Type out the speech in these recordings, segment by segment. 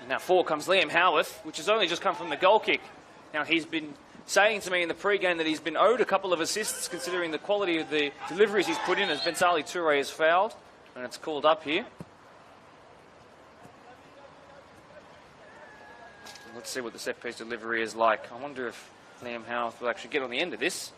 Now forward comes Liam Howarth, which has only just come from the goal kick. Now he's been saying to me in the pre-game that he's been owed a couple of assists considering the quality of the deliveries he's put in as Bensali Toure is fouled, and it's called up here. Let's see what the set-piece delivery is like. I wonder if Liam Howarth will actually get on the end of this.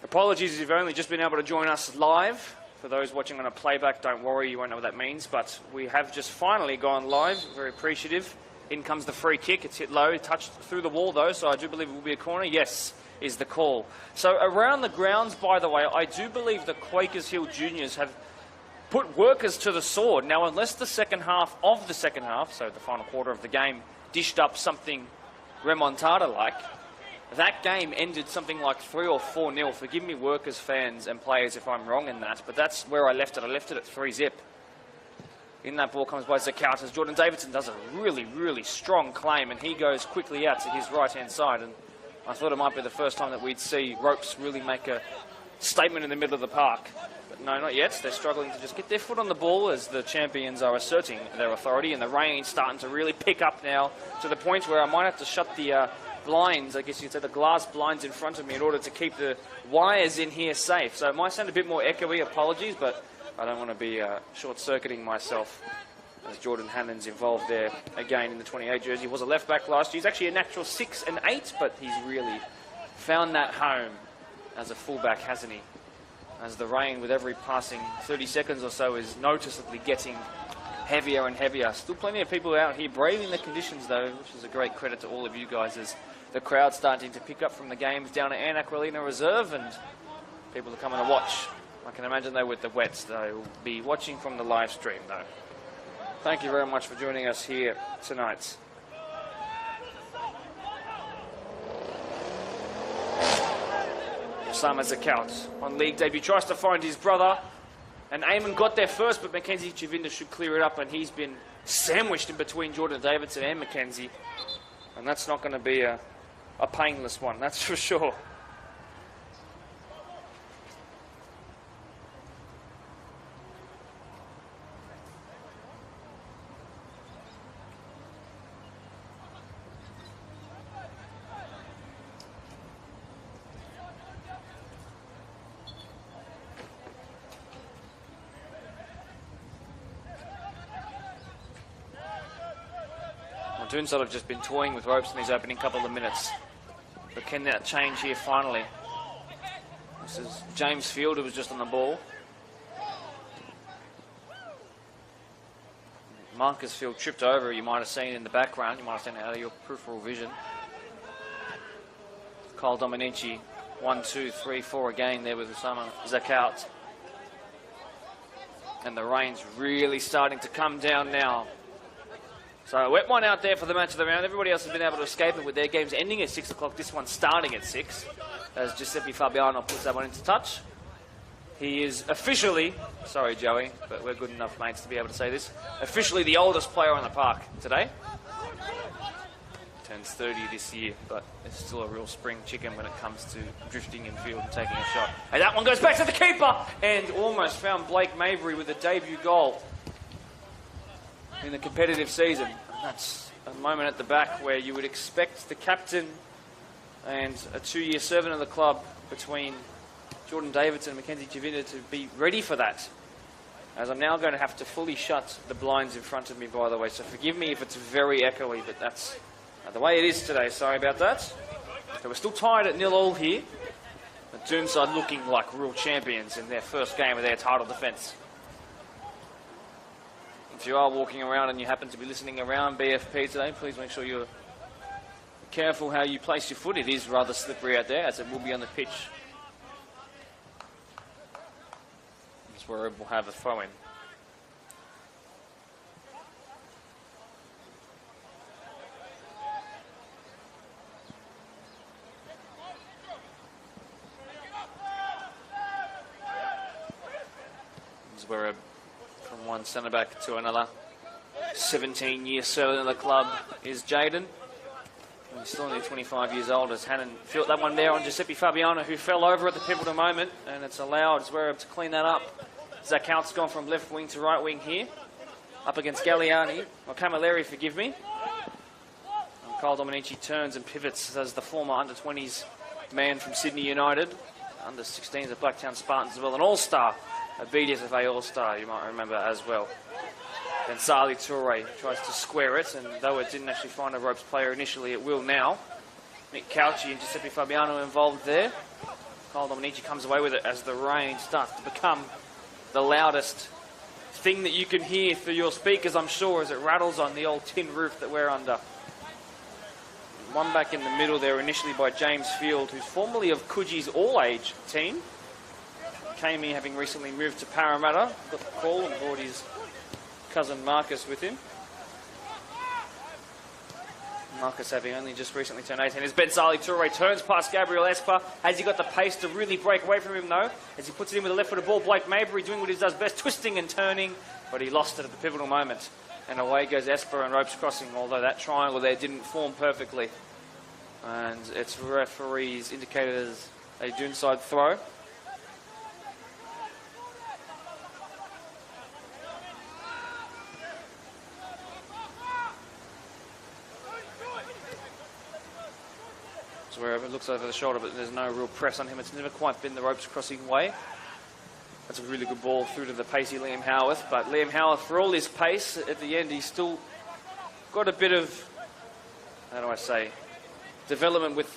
Apologies if you've only just been able to join us live. For those watching on a playback, don't worry, you won't know what that means, but we have just finally gone live. Very appreciative. In comes the free kick. It's hit low, touched through the wall though, so I do believe it will be a corner. Yes, is the call. So around the grounds, by the way, I do believe the Quakers Hill Juniors have put workers to the sword. Now, unless the second half of the second half, so the final quarter of the game, dished up something remontada-like, that game ended something like 3 or 4-0. Forgive me, workers, fans and players, if I'm wrong in that, but that's where I left it. I left it at 3-zip. In that ball comes by Zakaut as Jordan Davidson does a really, really strong claim, and he goes quickly out to his right-hand side. And I thought it might be the first time that we'd see Ropes really make a statement in the middle of the park. But no, not yet. They're struggling to just get their foot on the ball as the champions are asserting their authority, and the rain's starting to really pick up now to the point where I might have to shut the blinds, I guess you could say the glass blinds in front of me in order to keep the wires in here safe. So it might sound a bit more echoey, apologies, but I don't want to be short-circuiting myself as Jordan Hannon's involved there again in the 28 jersey. He was a left-back last year. He's actually a natural 6 and 8, but he's really found that home as a fullback, hasn't he? As the rain with every passing 30 seconds or so is noticeably getting heavier and heavier. Still plenty of people out here braving the conditions though, which is a great credit to all of you guys as the crowd's starting to pick up from the games down at Ann Aquilina Reserve, and people are coming to watch. I can imagine though with the wets, they will be watching from the live stream though. Thank you very much for joining us here tonight. Osama Zakaut on league debut tries to find his brother, and Eamon got there first, but Mackenzie Chavinda should clear it up, and he's been sandwiched in between Jordan Davidson and Mackenzie, and that's not going to be a painless one, that's for sure. Doonside have just been toying with Ropes in these opening couple of minutes. But can that change here finally? This is James Field, who was just on the ball. Marcus Field tripped over, you might have seen in the background. You might have seen it out of your peripheral vision. Kyle Dominici, 1, 2, 3, 4 again there with Osama Zakaut. And the rain's really starting to come down now. So a wet one out there for the match of the round. Everybody else has been able to escape it with their games ending at 6 o'clock. This one starting at 6 as Giuseppe Fabiano puts that one into touch. He is officially, sorry Joey, but we're good enough mates to be able to say this, officially the oldest player on the park today. Turns 30 this year, but it's still a real spring chicken when it comes to drifting in field and taking a shot. And that one goes back to the keeper and almost found Blake Mabry with a debut goal in the competitive season. And that's a moment at the back where you would expect the captain and a 2-year servant of the club between Jordan Davidson and Mackenzie Chavinda to be ready for that. As I'm now going to have to fully shut the blinds in front of me, by the way, so forgive me if it's very echoey, but that's the way it is today. Sorry about that. So we're still tied at 0-0 here. But Doonside looking like real champions in their first game of their title defence. If you are walking around and you happen to be listening around BFP today, please make sure you're careful how you place your foot. It is rather slippery out there, as it will be on the pitch. That's where we'll have a throw-in. Zwerb from one centre-back to another. 17-year servant of the club is Jaden. He's still only 25 years old, as Hannon felt that one there on Giuseppe Fabiano, who fell over at the pivotal moment, and it's allowed Zwerb to clean that up. Zakhout's gone from left wing to right wing here, up against Galliani, or Camilleri, forgive me. And Kyle Dominici turns and pivots as the former under-20s man from Sydney United, under-16s at Blacktown Spartans as well, an all-star, a BDSFA all-star, you might remember as well. Then Sali Toure tries to square it, and though it didn't actually find a ropes player initially, it will now. Nick Cauchi and Giuseppe Fabiano involved there. Kyle Dominici comes away with it as the rain starts to become the loudest thing that you can hear through your speakers, I'm sure, as it rattles on the old tin roof that we're under. One back in the middle there initially by James Field, who's formerly of Coogie's all-age team. Came here having recently moved to Parramatta, got the call and brought his cousin Marcus with him. Marcus having only just recently turned 18. As Ben Sali Toure turns past Gabriel Esper. Has he got the pace to really break away from him, though? As he puts it in with the left-footed ball, Blake Mabry doing what he does best, twisting and turning, but he lost it at the pivotal moment. And away goes Esper and ropes crossing, although that triangle there didn't form perfectly. And its referees indicated as a Doonside throw. Wherever it looks over the shoulder, but there's no real press on him. It's never quite been the ropes crossing way. That's a really good ball through to the pacey Liam Howarth, but Liam Howarth, for all his pace, at the end he's still got a bit of, how do I say, development with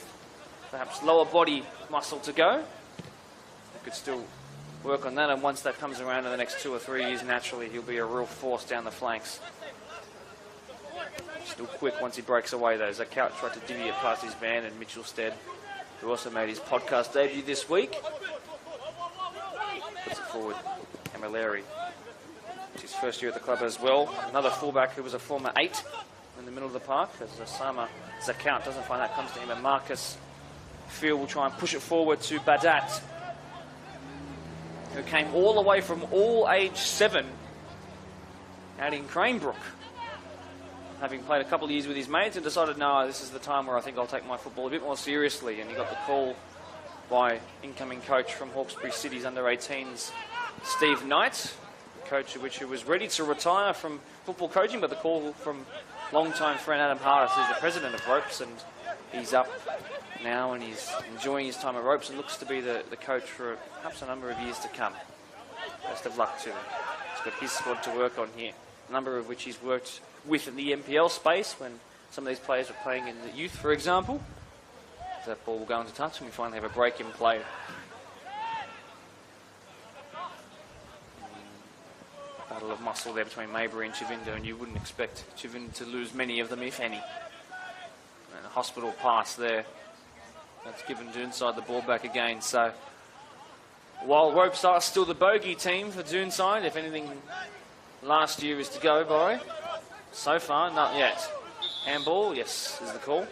perhaps lower body muscle to go. He could still work on that, and once that comes around in the next 2 or 3 years, naturally he'll be a real force down the flanks. Still quick once he breaks away, though. Zakhout tried to divvy it past his man, and Mitchell Stead, who also made his podcast debut this week, puts it forward. Camilleri, it's his first year at the club as well. Another fullback who was a former 8 in the middle of the park, as Osama Zakhout doesn't find that comes to him, and Marcus Field will try and push it forward to Badat, who came all the way from all age 7 out in Cranebrook, having played a couple of years with his mates, and decided, no, this is the time where I think I'll take my football a bit more seriously. And he got the call by incoming coach from Hawkesbury City's under-18s, Steve Knight, coach of which who was ready to retire from football coaching, but the call from long-time friend Adam Hardis, who's the president of Ropes, and he's up now and he's enjoying his time at Ropes and looks to be the coach for perhaps a number of years to come. Best of luck to him. He's got his squad to work on here, a number of which he's worked with in the NPL space when some of these players were playing in the youth, for example. So that ball will go into touch and we finally have a break in play. Battle of muscle there between Mabry and Chavinda, and you wouldn't expect Chavinda to lose many of them, if any. And a hospital pass there. That's given Doonside the ball back again. So while Ropes are still the bogey team for Doonside, if anything last year is to go by, so far, not yet. Handball, yes, is the call.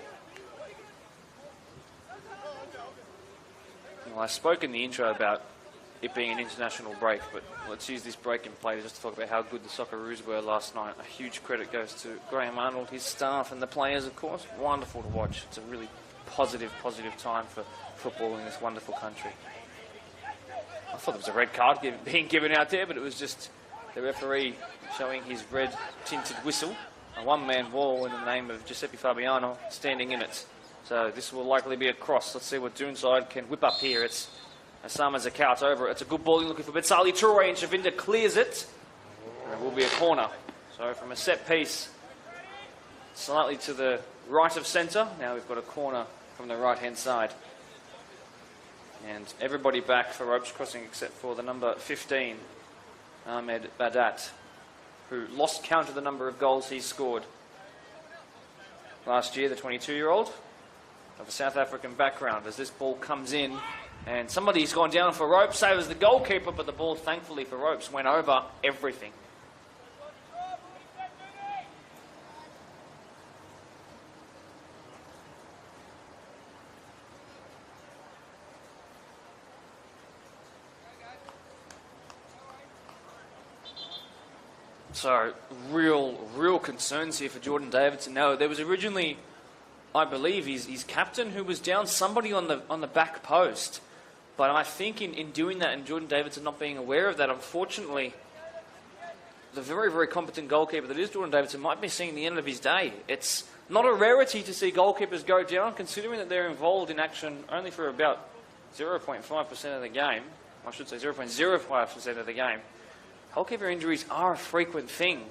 Well, I spoke in the intro about it being an international break, but let's use this break in play just to talk about how good the Socceroos were last night. A huge credit goes to Graham Arnold, his staff, and the players, of course. Wonderful to watch. It's a really positive time for football in this wonderful country. I thought there was a red card being given out there, but it was just the referee showing his red tinted whistle, a one-man wall in the name of Giuseppe Fabiano standing in it. So this will likely be a cross. Let's see what Doonside can whip up here. It's Osama Zakhout over it. It's a good ball looking for Betsali Toure, and Chavinda clears it. And it will be a corner. So from a set piece, slightly to the right of centre, now we've got a corner from the right-hand side. And everybody back for ropes crossing except for the number 15, Ahmed Badat, who lost count of the number of goals he scored. Last year, the 22-year-old of a South African background, as this ball comes in, and somebody's gone down for ropes, so was the goalkeeper, but the ball, thankfully for ropes, went over everything. So, real concerns here for Jordan Davidson. Now, there was originally, I believe, his captain who was down, somebody on the back post. But I think in doing that and Jordan Davidson not being aware of that, unfortunately, the very competent goalkeeper that is Jordan Davidson might be seeing the end of his day. It's not a rarity to see goalkeepers go down, considering that they're involved in action only for about 0.5% of the game. I should say 0.05% of the game. Goalkeeper injuries are a frequent thing.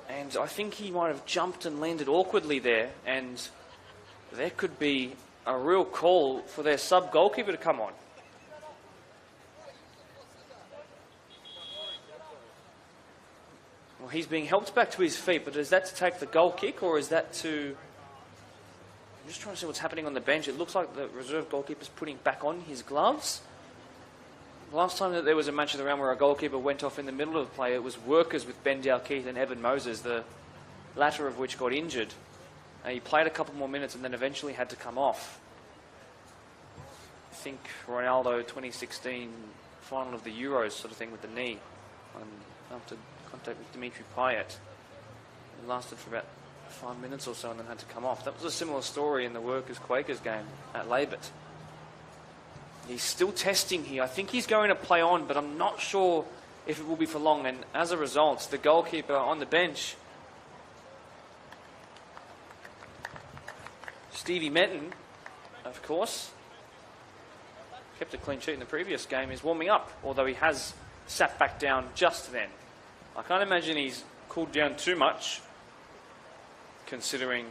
And I think he might have jumped and landed awkwardly there, and there could be a real call for their sub-goalkeeper to come on. Well, he's being helped back to his feet, but is that to take the goal kick, or is that to... I'm just trying to see what's happening on the bench. It looks like the reserve goalkeeper's putting back on his gloves. The last time that there was a match of the round where a goalkeeper went off in the middle of the play, it was Workers with Ben Dalkeith and Evan Moses, the latter of which got injured. He played a couple more minutes and then eventually had to come off. I think Ronaldo 2016 final of the Euros sort of thing with the knee after contact with Dimitri Payet. It lasted for about 5 minutes or so and then had to come off. That was a similar story in the Workers-Quakers game at Labert. He's still testing here. I think he's going to play on, but I'm not sure if it will be for long. And as a result, the goalkeeper on the bench, Stevie Metton, of course, kept a clean sheet in the previous game, is warming up, although he has sat back down just then. I can't imagine he's cooled down too much, considering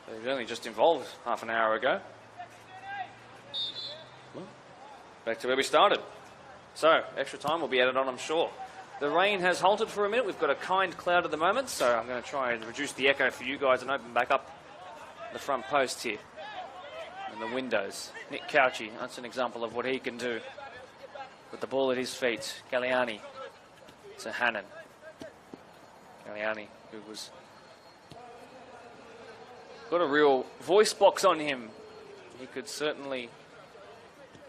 that he was only just involved half an hour ago. Back to where we started. So, extra time will be added on, I'm sure. The rain has halted for a minute. We've got a kind cloud at the moment, so I'm going to try and reduce the echo for you guys and open back up the front post here and the windows. Nick Cauchi, that's an example of what he can do with the ball at his feet. Galliani to Hannon. Galliani, who was got a real voice box on him. He could certainly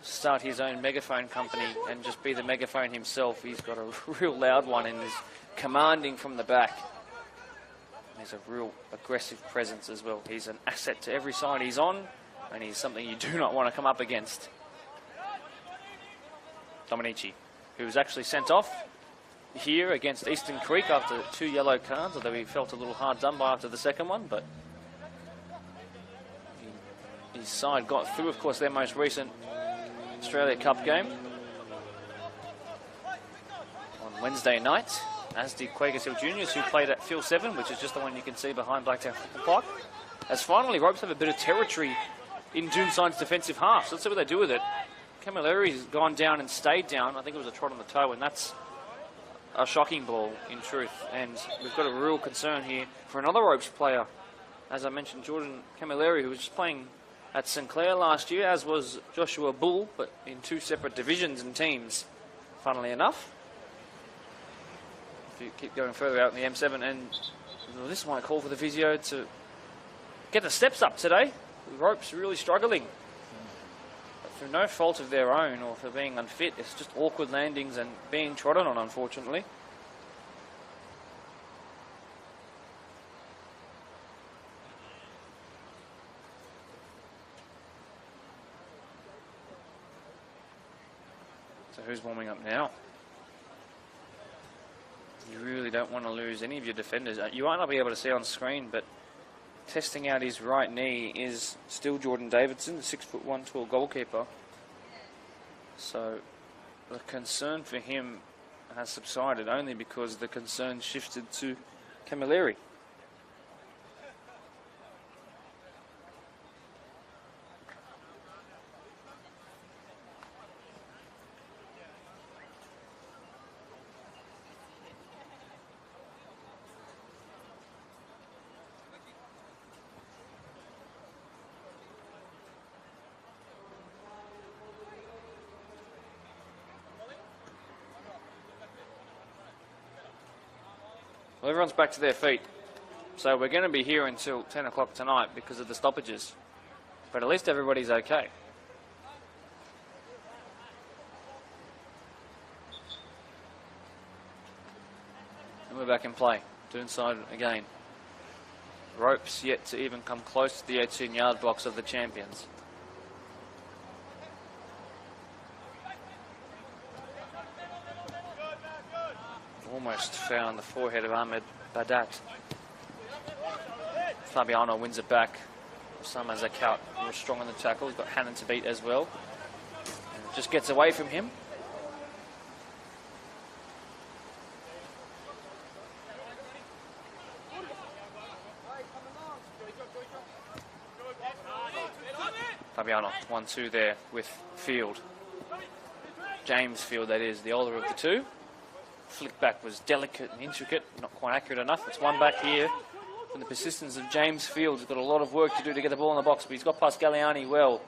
start his own megaphone company and just be the megaphone himself. He's got a real loud one and is commanding from the back. He's a real aggressive presence as well. He's an asset to every side he's on, and he's something you do not want to come up against. Dominici, who was actually sent off here against Eastern Creek after 2 yellow cards, although he felt a little hard done by after the second one, but his side got through, of course, their most recent Australia Cup game on Wednesday night, as did Quakers Hill Juniors, who played at Field 7, which is just the one you can see behind Blacktown Football Park. As finally, Ropes have a bit of territory in Doonside's defensive half, so let's see what they do with it. Camilleri's gone down and stayed down. I think it was a trot on the toe, and that's a shocking ball, in truth. And we've got a real concern here for another Ropes player. As I mentioned, Jordan Camilleri, who was just playing at St Clair last year, as was Joshua Bull, but in 2 separate divisions and teams, funnily enough. If you keep going further out in the M7, and well, this might call for the physio to get the steps up today. The Ropes really struggling. But through no fault of their own or for being unfit, it's just awkward landings and being trodden on, unfortunately. So who's warming up now? You really don't want to lose any of your defenders. You might not be able to see on screen, but testing out his right knee is still Jordan Davidson, the 6'1" tall goalkeeper. So the concern for him has subsided only because the concern shifted to Camilleri. Well, everyone's back to their feet, so we're going to be here until 10 o'clock tonight because of the stoppages, but at least everybody's okay. And we're back in play. Doonside again. Ropes yet to even come close to the 18-yard box of the champions. Almost found the forehead of Ahmed Badat. Fabiano wins it back. Osama Zakout was strong on the tackle. He's got Hannon to beat as well. And just gets away from him. Fabiano, 1-2 there with Field. James Field, that is, the older of the two. Flick back was delicate and intricate, not quite accurate enough. It's one back here from the persistence of James Field. He's got a lot of work to do to get the ball in the box, but he's got past Galliani well.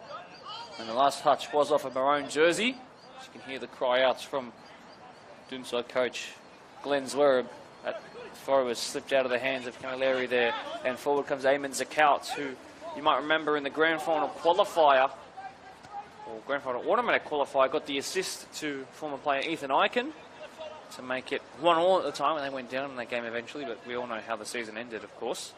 And the last touch was off a maroon jersey. As you can hear the cry outs from Doonside coach Glenn Zwerb. That throw was slipped out of the hands of Camilleri there. And forward comes Eamon Zakout, who you might remember in the grand final qualifier, or grand final automatic qualifier, got the assist to former player Ethan Eichen to make it 1-1 at the time, and they went down in that game eventually, but we all know how the season ended, of course.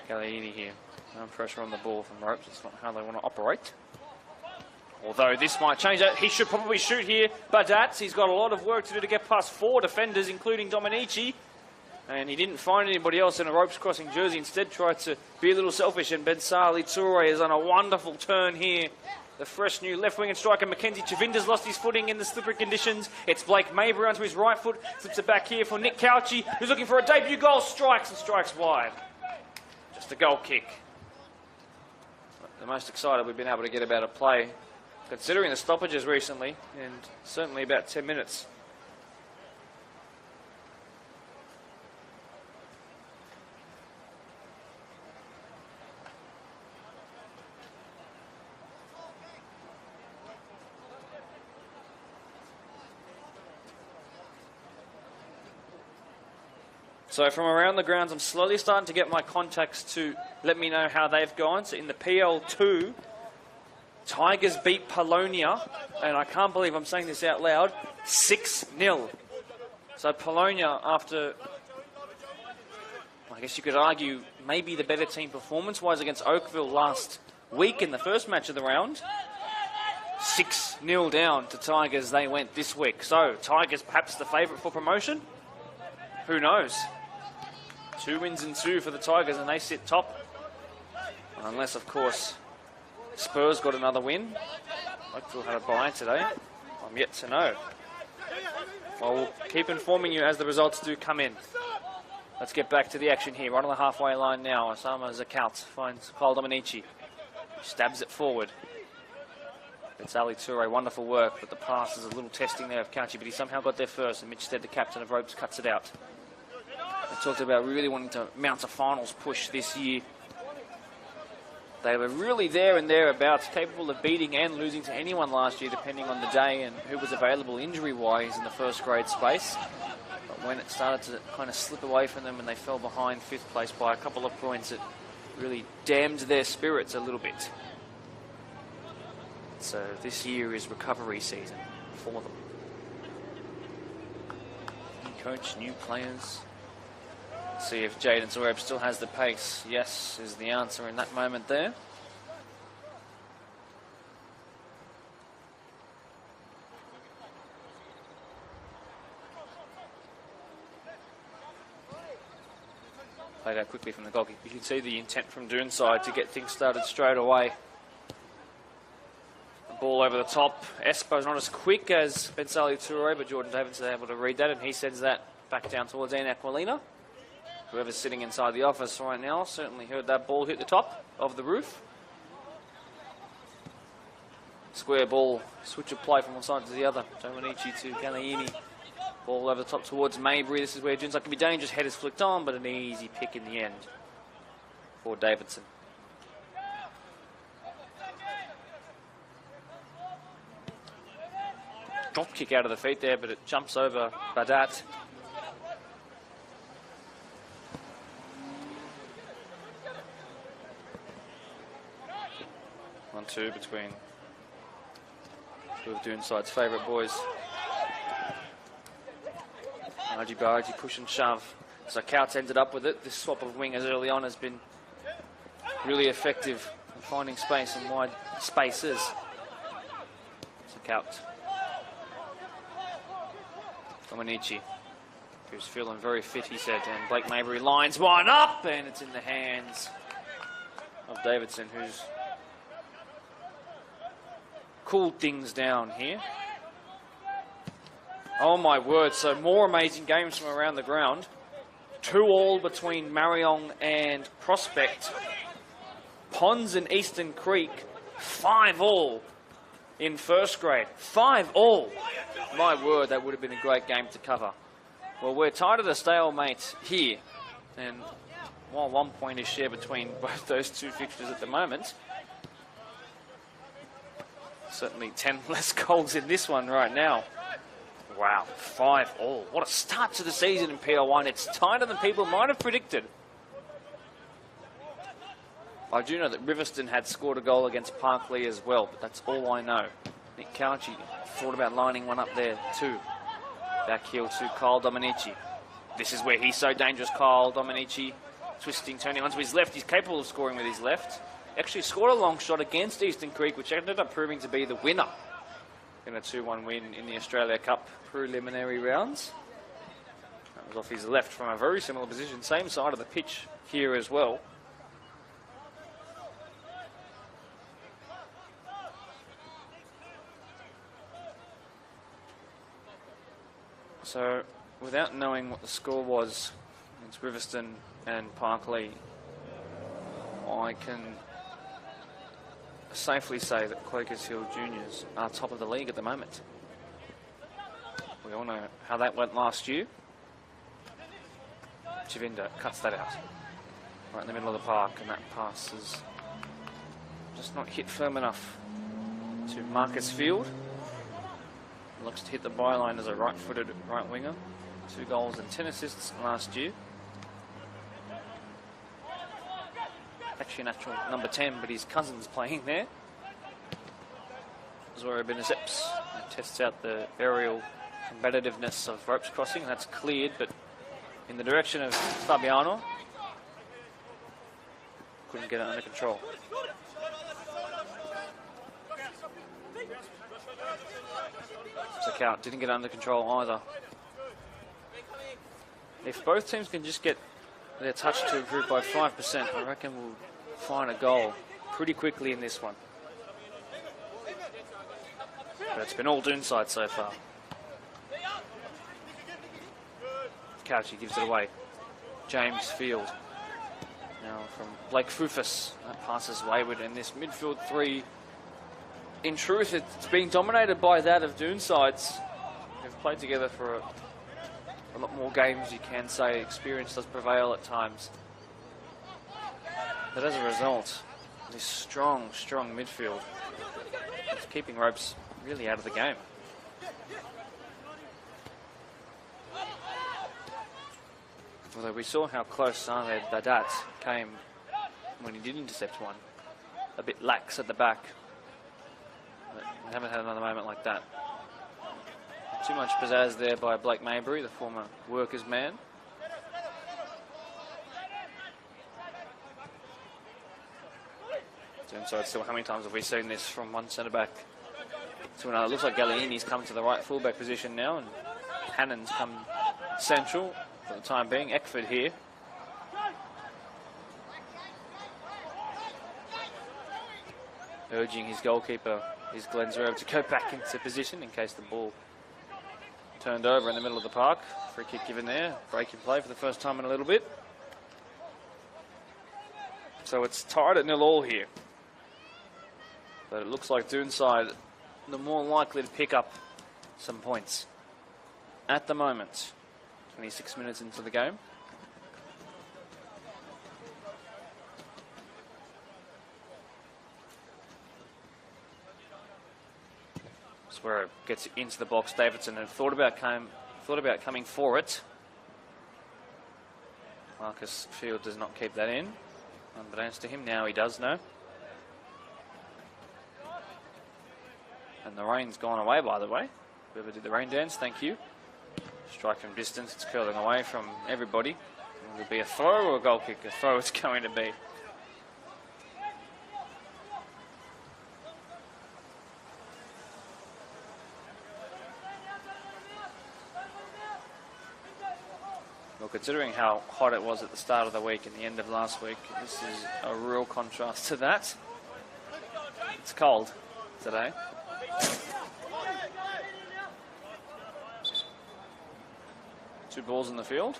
Galliani here. No pressure on the ball from Ropes. It's not how they want to operate. Although this might change that. He should probably shoot here. Badat, he's got a lot of work to do to get past 4 defenders, including Dominici. And he didn't find anybody else in a ropes crossing jersey. Instead tried to be a little selfish, and Bensali Toure has done a wonderful turn here. The fresh new left wing and striker Mackenzie Chavinder's lost his footing in the slippery conditions. It's Blake Mabry onto his right foot. Flips it back here for Nick Cauchi, who's looking for a debut goal. Strikes and strikes wide. Just a goal kick. The most excited we've been able to get about a play, considering the stoppages recently, and certainly about 10 minutes. So from around the grounds, I'm slowly starting to get my contacts to let me know how they've gone. So in the PL2, Tigers beat Polonia, and I can't believe I'm saying this out loud, 6-0. So Polonia, after, I guess you could argue, maybe the better team performance-wise against Oakville last week in the first match of the round, 6-0 down to Tigers they went this week. So Tigers perhaps the favourite for promotion? Who knows? 2 wins and 2 for the Tigers, and they sit top. Unless, of course, Spurs got another win. Oakville had a bye today. I'm yet to know. Well, we'll keep informing you as the results do come in. Let's get back to the action here. Right on the halfway line now. Osama Zakout finds Kyle Dominici. Stabs it forward. It's Ali Toure, wonderful work, but the pass is a little testing there of Cauchi, but he somehow got there first, and Mitch Stead, the captain of Ropes, cuts it out. I talked about really wanting to mount a finals push this year. They were really there and thereabouts, capable of beating and losing to anyone last year, depending on the day and who was available injury-wise in the first grade space. But when it started to kind of slip away from them and they fell behind 5th place by a couple of points, it really damned their spirits a little bit. So this year is recovery season for them. New coach, new players. See if Jaden Zwerb still has the pace. Yes is the answer in that moment there. Played out quickly from the goalkeeper. You can see the intent from Doonside to get things started straight away. The ball over the top. Espo's not as quick as Bensali Toure, but Jordan Davidson able to read that, and he sends that back down towards Ian Aquilina. Whoever's sitting inside the office right now certainly heard that ball hit the top of the roof. Square ball, switch of play from one side to the other. Dominici to Galliani. Ball over the top towards Mabry. This is where Doonside can be dangerous. Head is flicked on, but an easy pick in the end for Davidson. Drop kick out of the feet there, but it jumps over Badat. One, two between Two of Doonside's favourite boys. Argy Bargy push and shove. So Couts ended up with it. This swap of wingers early on has been really effective in finding space and wide spaces. So Couts. Dominici, who's feeling very fit, he said, and Blake Mabry lines one up, and it's in the hands of Davidson, who's cooled things down here. Oh my word, so more amazing games from around the ground. 2-2 between Marion and Prospect. Ponds and Eastern Creek, 5-5 in first grade. 5-5. My word, that would have been a great game to cover. Well, we're tied at a stalemate here, and while 1 point is shared between both those two fixtures at the moment, certainly 10 less goals in this one right now. Wow, 5-5. What a start to the season in PR1. It's tighter than people might have predicted. I do know that Riverston had scored a goal against Parkley as well, but that's all I know. Nick Cauchi thought about lining one up there too. Back heel to Kyle Dominici. This is where he's so dangerous, Kyle Dominici. Twisting, turning onto his left. He's capable of scoring with his left. Actually scored a long shot against Eastern Creek, which ended up proving to be the winner in a 2-1 win in the Australia Cup preliminary rounds. That was off his left from a very similar position, same side of the pitch here as well. So, without knowing what the score was against Riverston and Parkley, I can safely say that Quakers Hill Juniors are top of the league at the moment. We all know how that went last year. Chavinda cuts that out right in the middle of the park, and that pass is just not hit firm enough to Marcus Field. Looks to hit the byline as a right-footed right winger. 2 goals and 10 assists last year. Actually natural number 10, but his cousin's playing there. Zora Benazeps tests out the aerial combativeness of ropes crossing. That's cleared, but in the direction of Fabiano. Couldn't get it under control. So Count didn't get under control either. If both teams can just get their touch to improve by 5%, I reckon we'll find a goal pretty quickly in this one. But it's been all Doonside so far. Cauchi gives it away. James Field. Now from Blake Fufus. That passes wayward, and this midfield three, in truth, it's being dominated by that of Doonside's. They've played together for a lot more games, you can say. Experience does prevail at times. But as a result, this strong midfield is keeping ropes really out of the game. Although we saw how close Saned Dadat came when he did intercept one. A bit lax at the back. But we haven't had another moment like that. Too much pizzazz there by Blake Mabry, the former workers' man. Doonside still, how many times have we seen this from one centre-back to another? It looks like Galliini's come to the right full-back position now, and Hannon's come central for the time being. Eckford here. Urging his goalkeeper, his Glenn Zerov, to go back into position in case the ball turned over in the middle of the park. Free kick given there. Break in play for the first time in a little bit. So it's tied at 0-0 here. But it looks like Doonside the more likely to pick up some points at the moment. 26 minutes into the game. Swear gets into the box. Davidson had thought about coming for it. Marcus Field does not keep that in. Unbeknownst to him, now he does know. And the rain's gone away, by the way. Whoever did the rain dance, thank you. Strike from distance, it's curling away from everybody. Will it be a throw or a goal kick? A throw it's going to be. Well, considering how hot it was at the start of the week and the end of last week, this is a real contrast to that. It's cold today. Two balls in the field.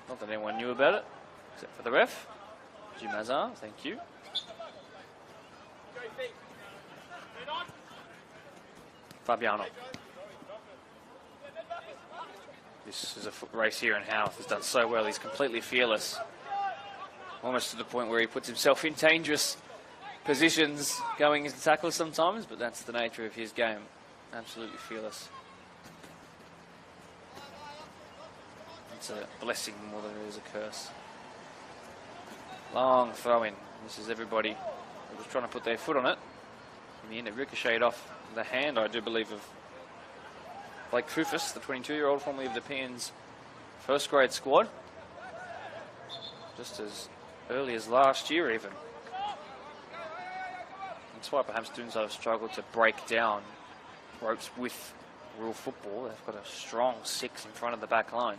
Not that anyone knew about it, except for the ref. Jim Azar, thank you. Fabiano. This is a foot race here, and Howarth has done so well. He's completely fearless. Almost to the point where he puts himself in dangerous positions going into tackles sometimes, but that's the nature of his game. Absolutely fearless. It's a blessing more than it is a curse. Long throw in. This is everybody who was trying to put their foot on it. In the end, it ricocheted off the hand, I do believe, of Blake Fufus, the 22-year-old, formerly of the PN's first grade squad. Just as early as last year, even. That's why perhaps Doonside have struggled to break down ropes with real football. They've got a strong 6 in front of the back line.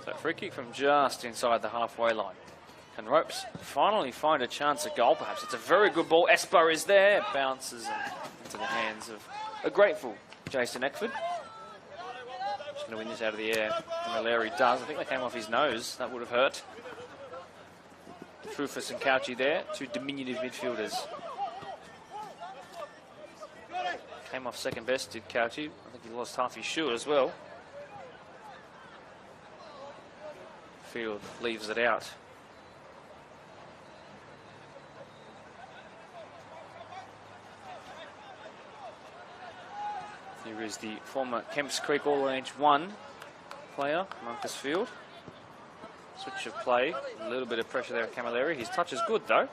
So free kick from just inside the halfway line. Can Ropes finally find a chance at goal? Perhaps it's a very good ball. Espo is there. Bounces into the hands of a grateful Jason Eckford. Just going to win this out of the air. Malari does. I think they came off his nose. That would have hurt. Fufus and Couchy there. Two diminutive midfielders. Came off second best, did Couchy. I think he lost half his shoe as well. Field leaves it out. Here is the former Kemps Creek All-Range 1 player, Marcus Field. Switch of play, a little bit of pressure there at Camilleri. His touch is good though.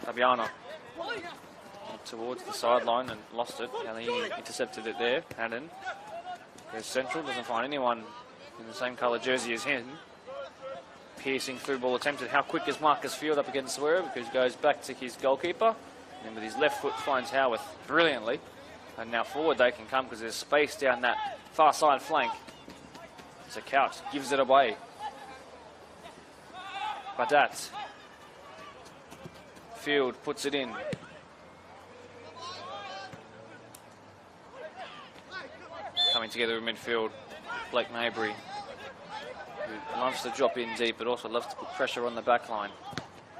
Fabiano towards the sideline and lost it. Galliini intercepted it there. Hannon goes central, doesn't find anyone in the same colour jersey as him. Piercing through ball attempted. How quick is Marcus Field up against Swearer? Because he goes back to his goalkeeper. And with his left foot finds Howarth brilliantly. And now forward they can come because there's space down that far side flank. So Couch gives it away. Badat. Field puts it in. Coming together in midfield. Blake Mabry, who loves to drop in deep but also loves to put pressure on the back line.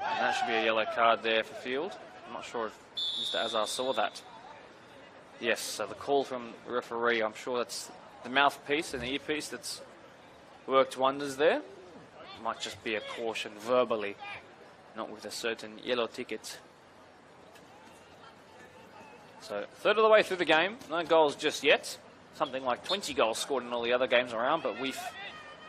And that should be a yellow card there for Field. I'm not sure if Mr. Azar saw that. Yes, so the call from the referee, I'm sure that's the mouthpiece and the earpiece that's worked wonders there. Might just be a caution verbally, not with a certain yellow ticket. So, third of the way through the game, no goals just yet. Something like 20 goals scored in all the other games around, but we've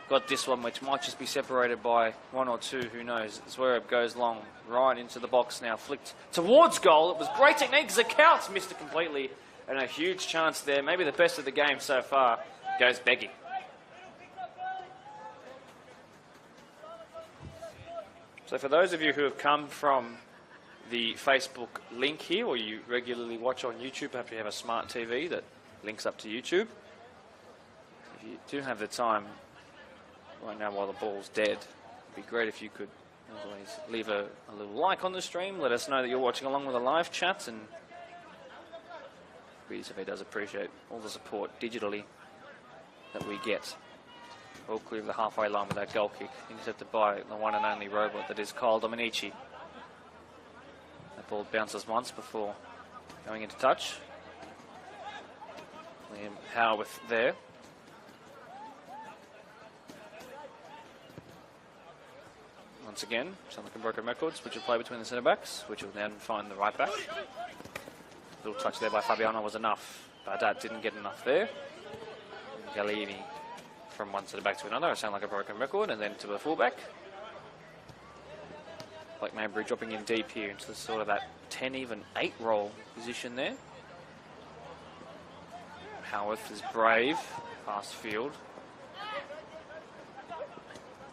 got this one which might just be separated by 1 or 2, who knows. Zverev goes long, right into the box now, flicked towards goal. It was great technique. Zakouts missed it completely, and a huge chance there, maybe the best of the game so far, goes begging. So for those of you who have come from the Facebook link here, or you regularly watch on YouTube, perhaps you have a smart TV that links up to YouTube. If you do have the time right now while the ball's dead, it'd be great if you could, as always, leave a little like on the stream. Let us know that you're watching along with the live chat, and BDSFA does appreciate all the support digitally that we get. All clear of the halfway line with that goal kick, intercepted by the one and only robot that is Kyle Dominici. That ball bounces once before going into touch. Liam Howarth there. Once again, something like a broken record. Switch of play between the centre backs, which will then find the right back. Little touch there by Fabiano was enough. Badat didn't get enough there. Galini from one centre back to another. I sound like a broken record. And then to the fullback. Like Mabry dropping in deep here into sort of that 10, even 8 role position there. Howarth is brave. Fast field.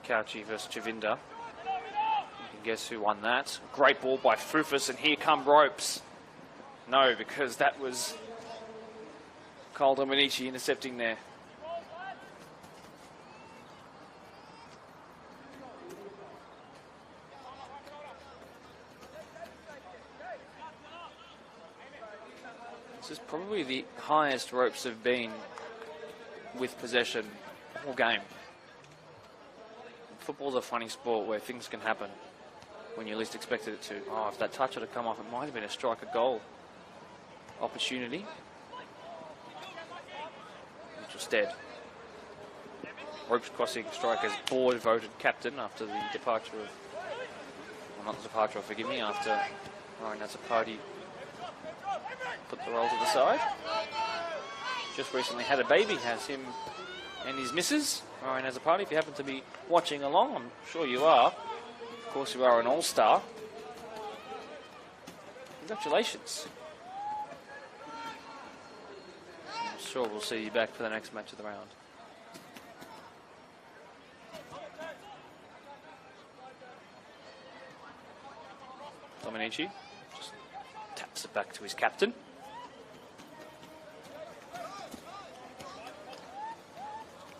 Cauchy versus Chavinda. You can guess who won that. Great ball by Fufus, and here come ropes. No, because that was Kyle Dominici intercepting there. This is probably the highest ropes have been with possession all game. Football's a funny sport where things can happen when you least expected it to. Oh, if that touch had come off, it might have been a striker goal opportunity. Which was dead. Ropes crossing strikers board voted captain after the departure of, well, not the departure, forgive me, after Ryan Natsapati put the role to the side. Just recently had a baby, has him and his missus, Ryan Natsapati. If you happen to be watching along, I'm sure you are. Of course, you are an all-star. Congratulations. I'm sure we'll see you back for the next match of the round. Dominici just taps it back to his captain.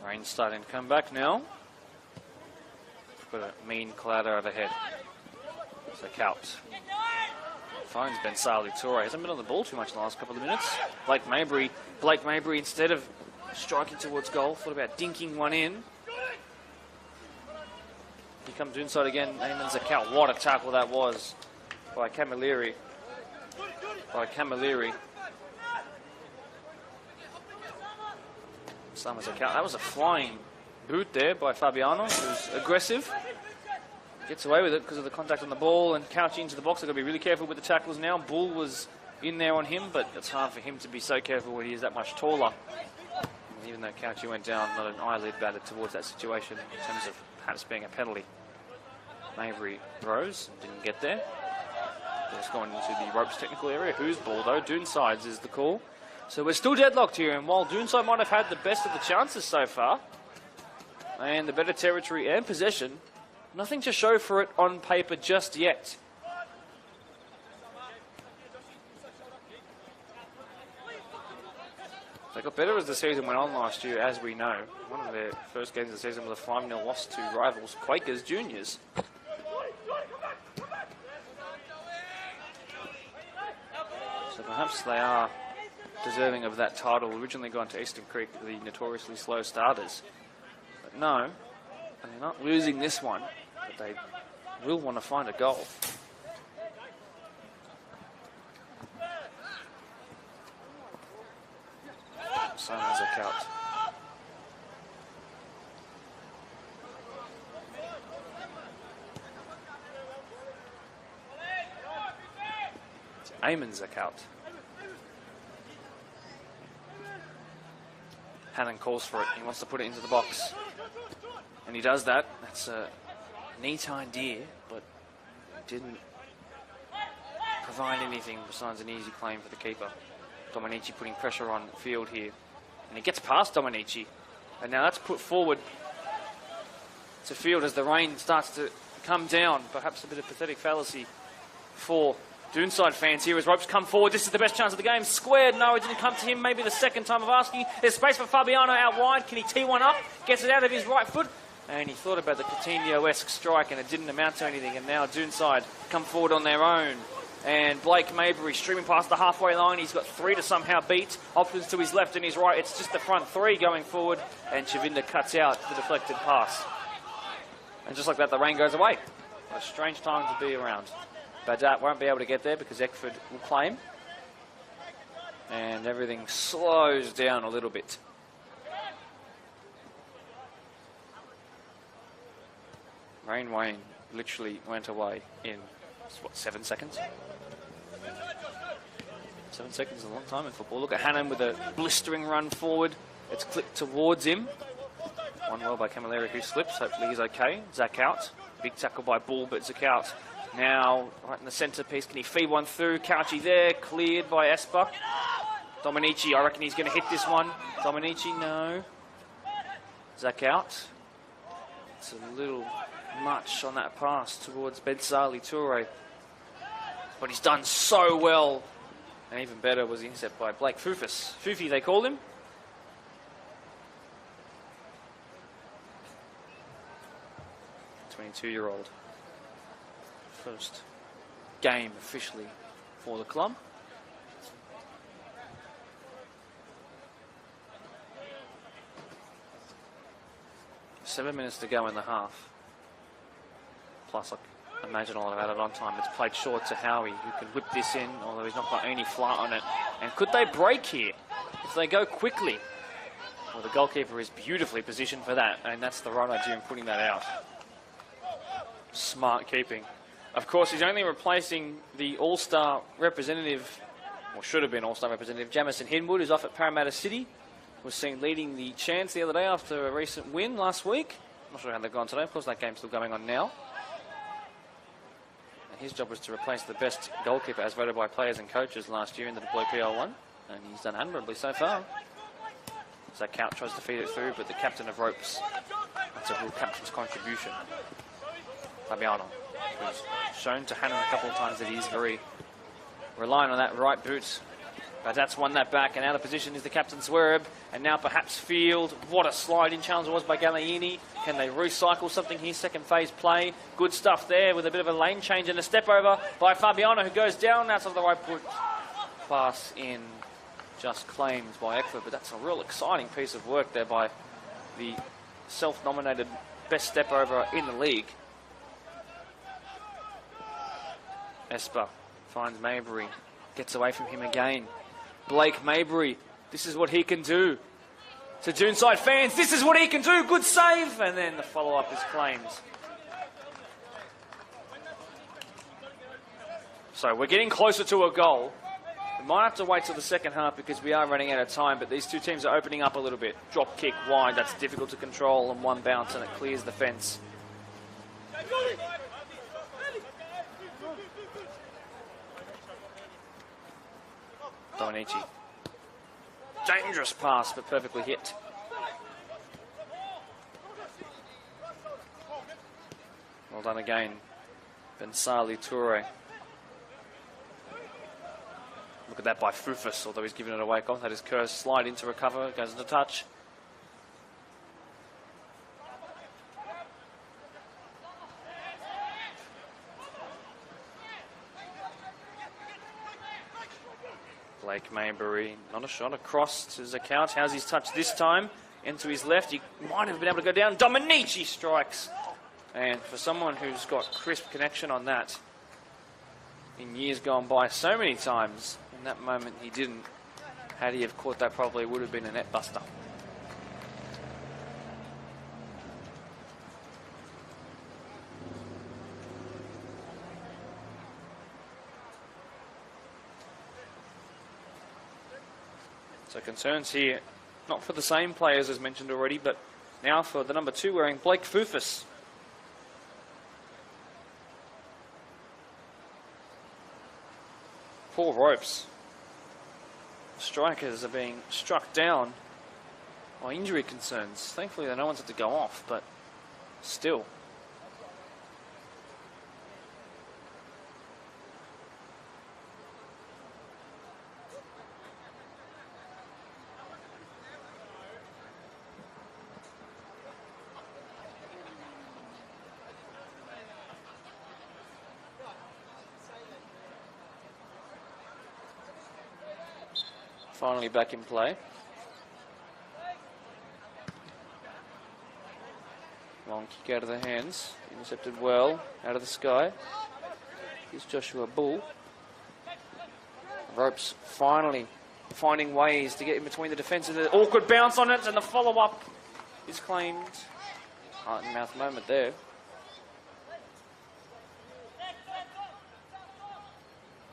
Rain's starting to come back now. Got a mean cloud overhead. So Calps finds Ben Sali Toure. Hasn't been on the ball too much in the last couple of minutes. Blake Mabry, instead of striking towards goal, thought about dinking one in. Here comes Doonside again. Eamon Zakat. What a tackle that was by Camilleri. That was a flying boot there by Fabiano, who's aggressive. Gets away with it because of the contact on the ball, and Cauchy into the box. They've got to be really careful with the tackles now. Bull was in there on him, but it's hard for him to be so careful when he is that much taller. And even though Cauchy went down, not an eyelid batted towards that situation in terms of perhaps being a penalty. Mabry rose and didn't get there. Just going into the ropes technical area. Whose ball though? Doonside's is the call. So we're still deadlocked here, and while Doonside might have had the best of the chances so far, and the better territory and possession, nothing to show for it on paper just yet. They got better as the season went on last year, as we know. One of their first games of the season was a 5-0 loss to rivals Quakers Juniors. So perhaps they are deserving of that title. Originally gone to Eastern Creek, the notoriously slow starters. But no, they're not losing this one, but they will want to find a goal. Simon's a count. It's Eamon's account. Hannon calls for it. He wants to put it into the box. And he does that. That's a neat idea, but didn't provide anything besides an easy claim for the keeper. Dominici putting pressure on Field here. And he gets past Dominici. And now that's put forward to Field as the rain starts to come down. Perhaps a bit of pathetic fallacy for Doonside fans here as ropes come forward. This is the best chance of the game. Squared. No, it didn't come to him. Maybe the second time of asking. There's space for Fabiano out wide. Can he tee one up? Gets it out of his right foot. And he thought about the Coutinho-esque strike and it didn't amount to anything. And now Doonside come forward on their own. And Blake Mabry streaming past the halfway line. He's got 3 to somehow beat. Options to his left and his right. It's just the front 3 going forward. And Chavinda cuts out the deflected pass. And just like that, the rain goes away. A strange time to be around. Badat won't be able to get there because Eckford will claim. And everything slows down a little bit. Rain Wayne literally went away in, what, 7 seconds? 7 seconds is a long time in football. Look at Hannon with a blistering run forward. It's clipped towards him. One well by Camilleri who slips. Hopefully he's okay. Zach out. Big tackle by Bull, but Zach out. Now, right in the centrepiece, can he feed one through? Couchy there, cleared by Esper. Dominici, I reckon he's going to hit this one. Dominici, no. Zach out. It's a little much on that pass towards Bensali Toure. But he's done so well. And even better was the intercept by Blake Fufus. Fufi, they called him. -22-year-old. First game officially for the club. Seven minutes to go in the half. Plus, I imagine I'll have added on time. It's played short to Howie, who can whip this in, although he's not got any flight on it. And could they break here if they go quickly? Well, the goalkeeper is beautifully positioned for that, and that's the right idea in putting that out. Smart keeping. Of course, he's only replacing the All-Star representative, or should have been All-Star representative, Jamison Hinwood, who's off at Parramatta City. Was seen leading the chance the other day after a recent win last week. Not sure how they've gone today. Of course, that game's still going on now. And his job was to replace the best goalkeeper as voted by players and coaches last year in the Blue PL1. And he's done admirably so far. Zach Couch tries to feed it through, but the captain of ropes, that's a real captain's contribution. Fabiano, who's shown to Hannon a couple of times that he's very reliant on that right boot. But that's won that back, and out of position is the captain Swerb, and now perhaps Field. What a slide-in challenge it was by Galliini. Can they recycle something here? Second phase play. Good stuff there with a bit of a lane change and a step over by Fabiano, who goes down outside the right foot. Pass in, just claimed by Eckler, but that's a real exciting piece of work there by the self-nominated best step over in the league. Esper finds Mabry, gets away from him again. Blake Mabry, this is what he can do. To Doonside fans, this is what he can do. Good save. And then the follow-up is claimed. So we're getting closer to a goal. We might have to wait till the second half because we are running out of time, but these two teams are opening up a little bit. Drop kick wide, that's difficult to control, and one bounce and it clears the fence. Dominici. Dangerous pass, but perfectly hit. Well done again. Bensali Toure. Look at that by Fufus, although he's given it away. Got that is Kerr slide in to recover, goes into touch. Blake Mabry, not a shot, across to Zakouch. How's his touch this time? Into his left, he might have been able to go down. Dominici strikes. And for someone who's got crisp connection on that, in years gone by so many times, in that moment he didn't. Had he have caught that, probably would have been a net buster. So concerns here, not for the same players as mentioned already, but now for the number 2 wearing Blake Fufus. Poor ropes. Strikers are being struck down by injury concerns. Thankfully, no one's had to go off, but still. Finally back in play. Long kick out of the hands. Intercepted well. Out of the sky. Here's Joshua Bull. Ropes finally finding ways to get in between the defence. And an awkward bounce on it. And the follow-up is claimed. Heart and mouth moment there.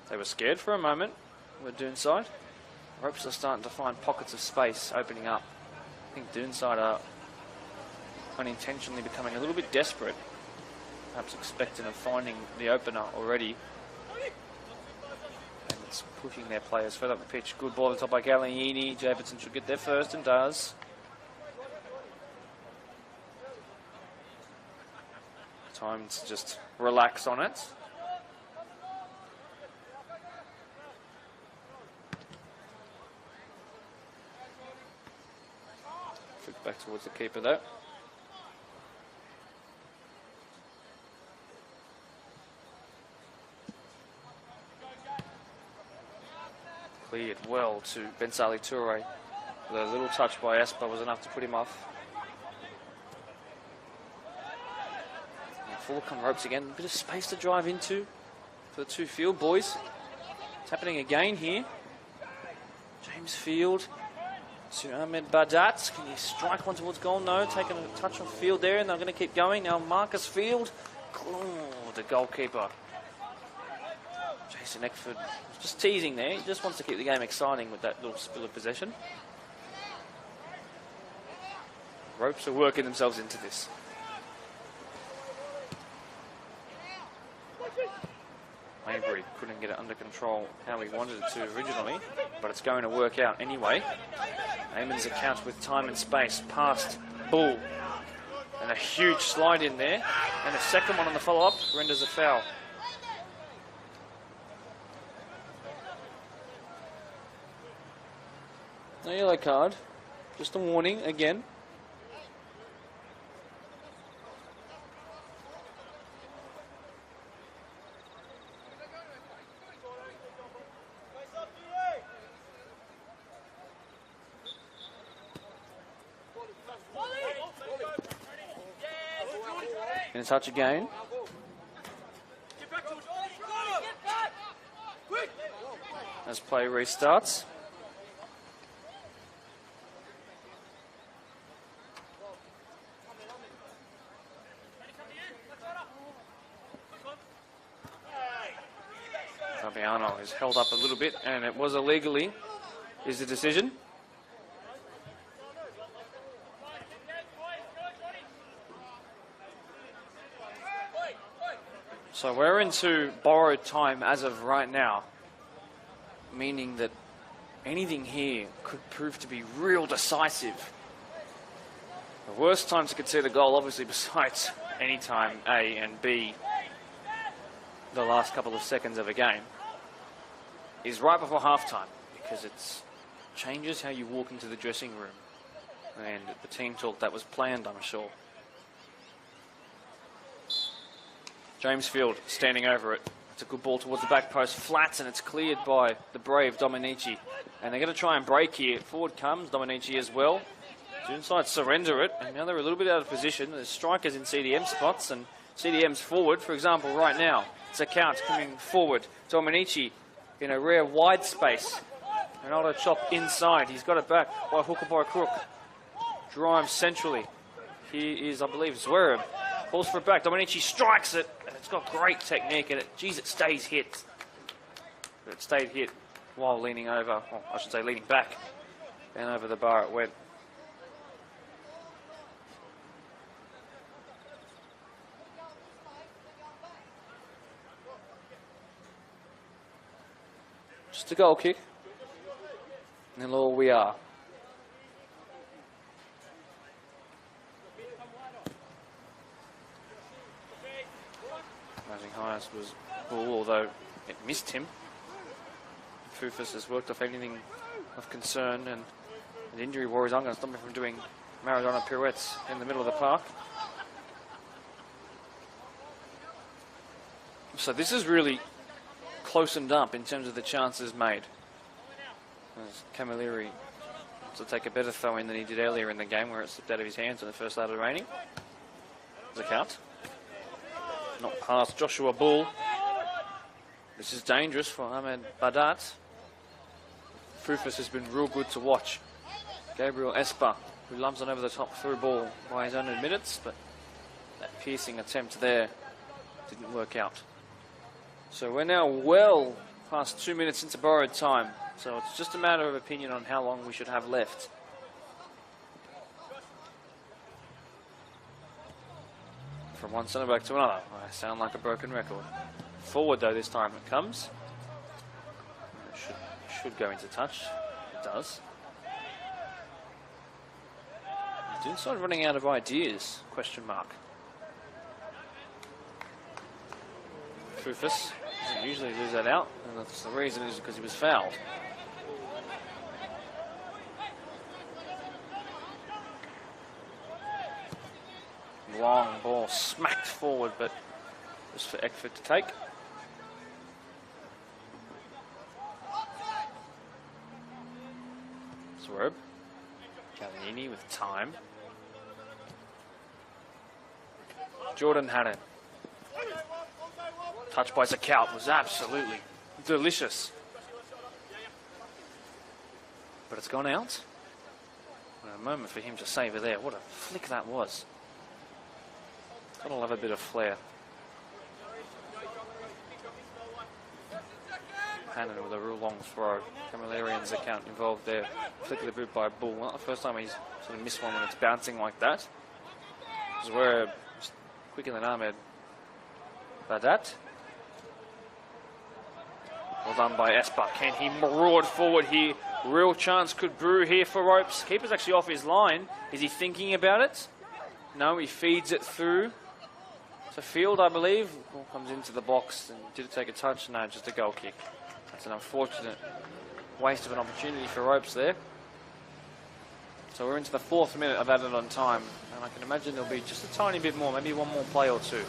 They were scared for a moment. with Doonside. Ropes are starting to find pockets of space opening up. I think Doonside are unintentionally becoming a little bit desperate, perhaps expectant of finding the opener already. And it's pushing their players further up the pitch. Good ball on top by Galliini. Jabberton should get there first and does. Time to just relax on it. Flick back towards the keeper though. Cleared well to Bensali Toure. The little touch by Espa was enough to put him off. Full come ropes again. A bit of space to drive into for the two field boys. It's happening again here. James Field. Sir Ahmed Badat. Can he strike one towards goal? No. Taking a touch on field there, and they're going to keep going. Now Marcus Field. Oh, the goalkeeper. Jason Eckford just teasing there. He just wants to keep the game exciting with that little spill of possession. Ropes are working themselves into this. Maybury couldn't get it under control how he wanted it to originally, but it's going to work out anyway. Eamon's account with time and space past Bull. And a huge slide in there. And a second one on the follow-up renders a foul. No yellow card. Just a warning again. In touch again. As play restarts. Fabiano is held up a little bit, and it was illegally, is the decision. So we're into borrowed time as of right now, meaning that anything here could prove to be real decisive. The worst time to concede a goal, obviously, besides any time A and B, the last couple of seconds of a game, is right before halftime, because it changes how you walk into the dressing room. And the team talk that was planned, I'm sure. James Field standing over it. It's a good ball towards the back post. Flats, and it's cleared by the brave Dominici. And they're going to try and break here. Forward comes Dominici as well. Doonside surrender it. And now they're a little bit out of position. There's strikers in CDM spots, and CDM's forward. For example, right now, it's a count coming forward. Dominici in a rare wide space. Ronaldo chop inside. He's got it back by hook or by crook. Drives centrally. Here is, I believe, Zwerem. Balls for it back. Dominici strikes it. And it's got great technique. And it stays hit. But it stayed hit while leaning over. Well, I should say leaning back. And over the bar it went. Just a goal kick. And all we are. Rising highest was Bull, although it missed him. Fufus has worked off anything of concern, and an injury war is going to stop him from doing Maradona pirouettes in the middle of the park. So this is really closened up in terms of the chances made. As Camilleri to take a better throw in than he did earlier in the game, where it slipped out of his hands when it first started raining. There's a count. Not past Joshua Bull. This is dangerous for Ahmed Badat. Fufus has been real good to watch. Gabriel Espa, who lumps on over the top through ball by his own admittance, but that piercing attempt there didn't work out. So we're now well Past 2 minutes into borrowed time. So it's just a matter of opinion on how long we should have left. From one centre back to another. I sound like a broken record. Forward though this time it comes. It should go into touch. It does. Doonside running out of ideas? Question mark. Fufus doesn't usually lose that out, and that's the reason is because he was fouled. Long ball smacked forward, but just for Eckford to take. Swerb. Galliani with time. Jordan Hannon. Touch by Zakout was absolutely delicious. But it's gone out. What a moment for him to savour there. What a flick that was. Gotta love a bit of flair. Hannon with a real long throw. Camilleri and Zakout involved there. Flick of the boot by Bull. Not the first time he's sort of missed one when it's bouncing like that. This is where quicker than Ahmed. Badat. Well done by Espa. Can he maraud forward here? Real chance could brew here for Ropes. Keeper's actually off his line. Is he thinking about it? No, he feeds it through. So Field, I believe, comes into the box. And did it take a touch? No, just a goal kick. That's an unfortunate waste of an opportunity for Ropes there. So we're into the 4th minute of added on time. And I can imagine there'll be just a tiny bit more, maybe one more play or two.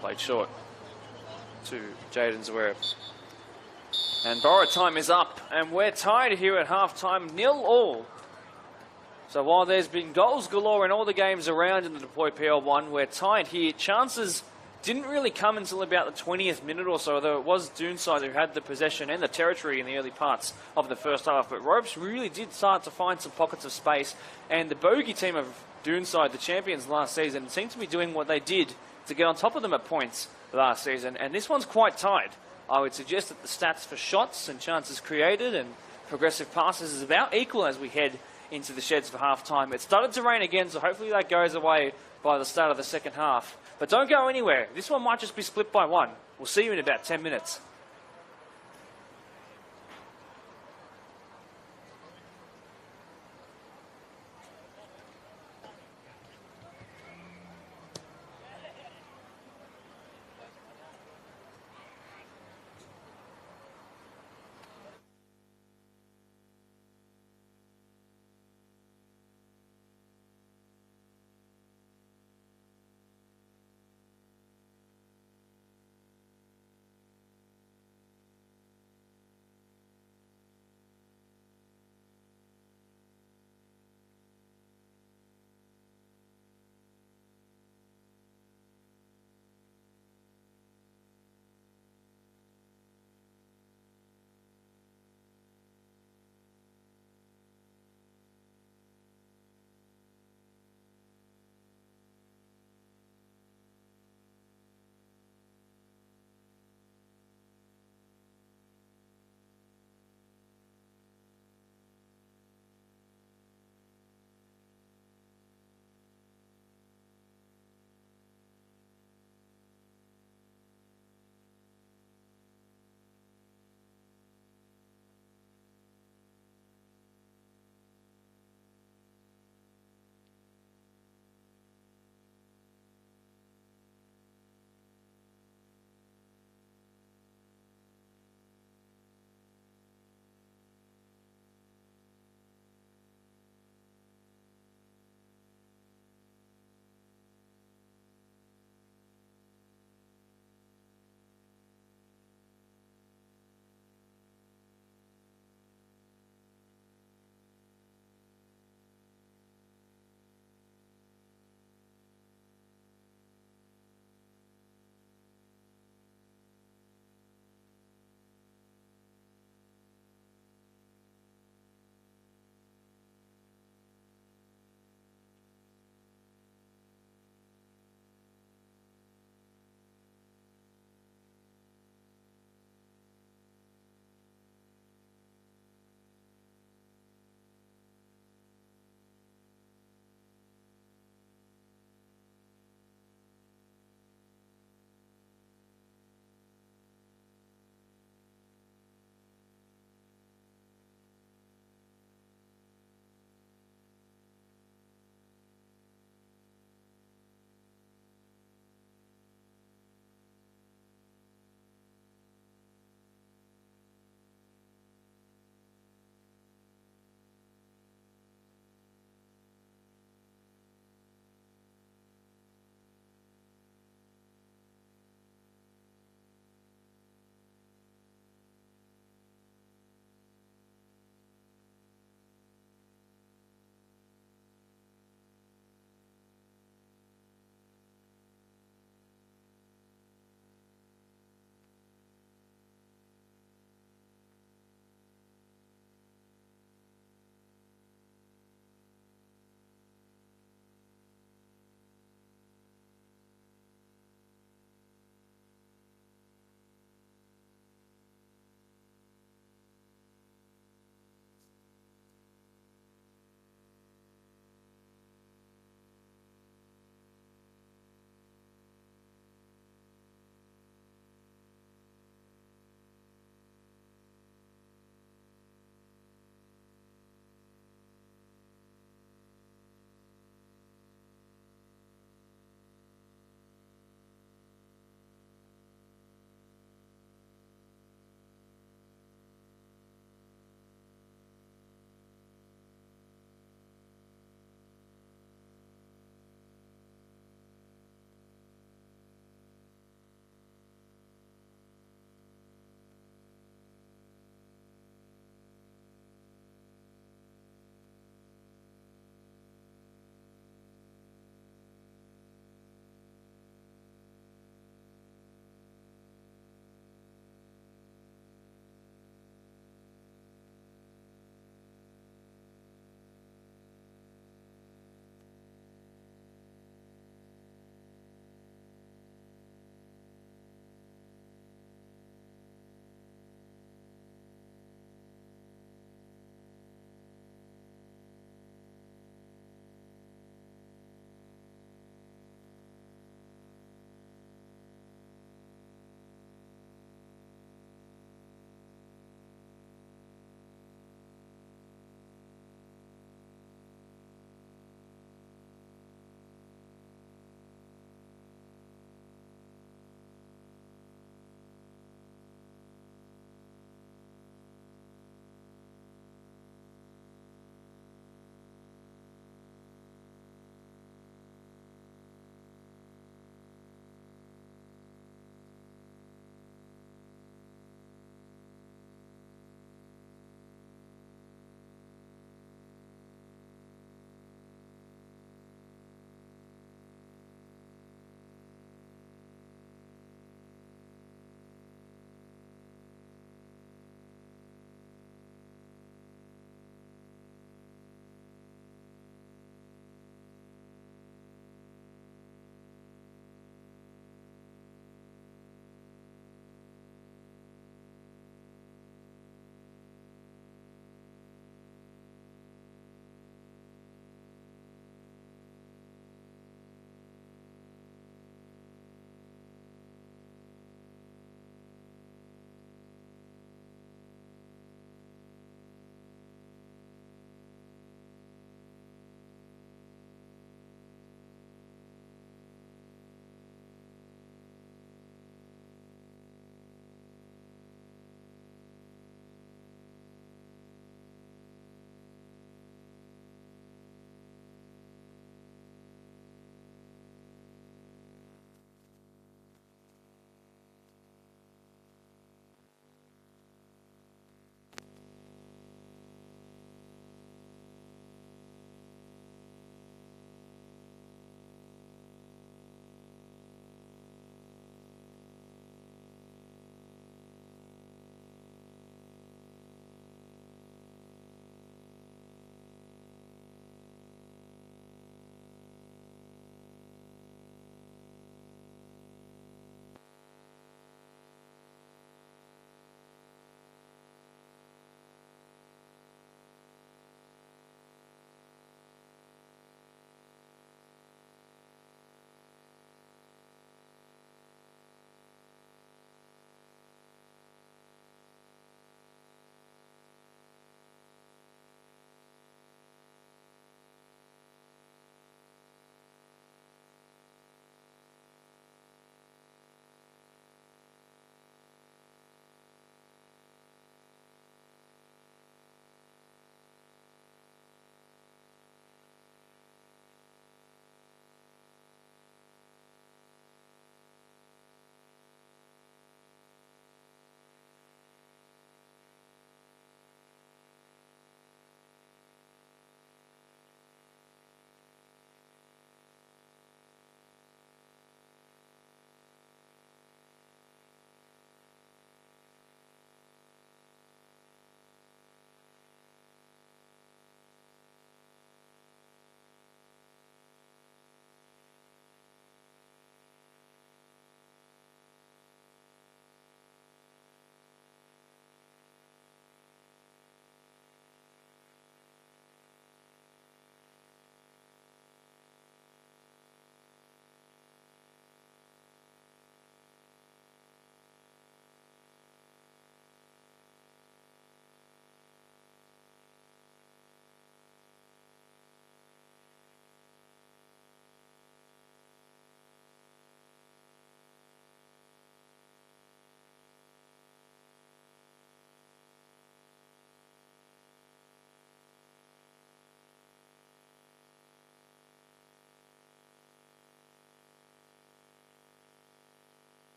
Played short to Jaden Zverev. And borrowed time is up, and we're tied here at half-time, 0-0. So while there's been goals galore in all the games around in the Deploy PL1, we're tied here. Chances didn't really come until about the 20th minute or so, though it was Doonside who had the possession and the territory in the early parts of the first half. But Ropes really did start to find some pockets of space, and the bogey team of Doonside, the champions last season, seemed to be doing what they did to get on top of them at points last season, and this one's quite tight. I would suggest that the stats for shots and chances created and progressive passes is about equal as we head into the sheds for half-time. It started to rain again, so hopefully that goes away by the start of the second half. But don't go anywhere. This one might just be split by one. We'll see you in about 10 minutes.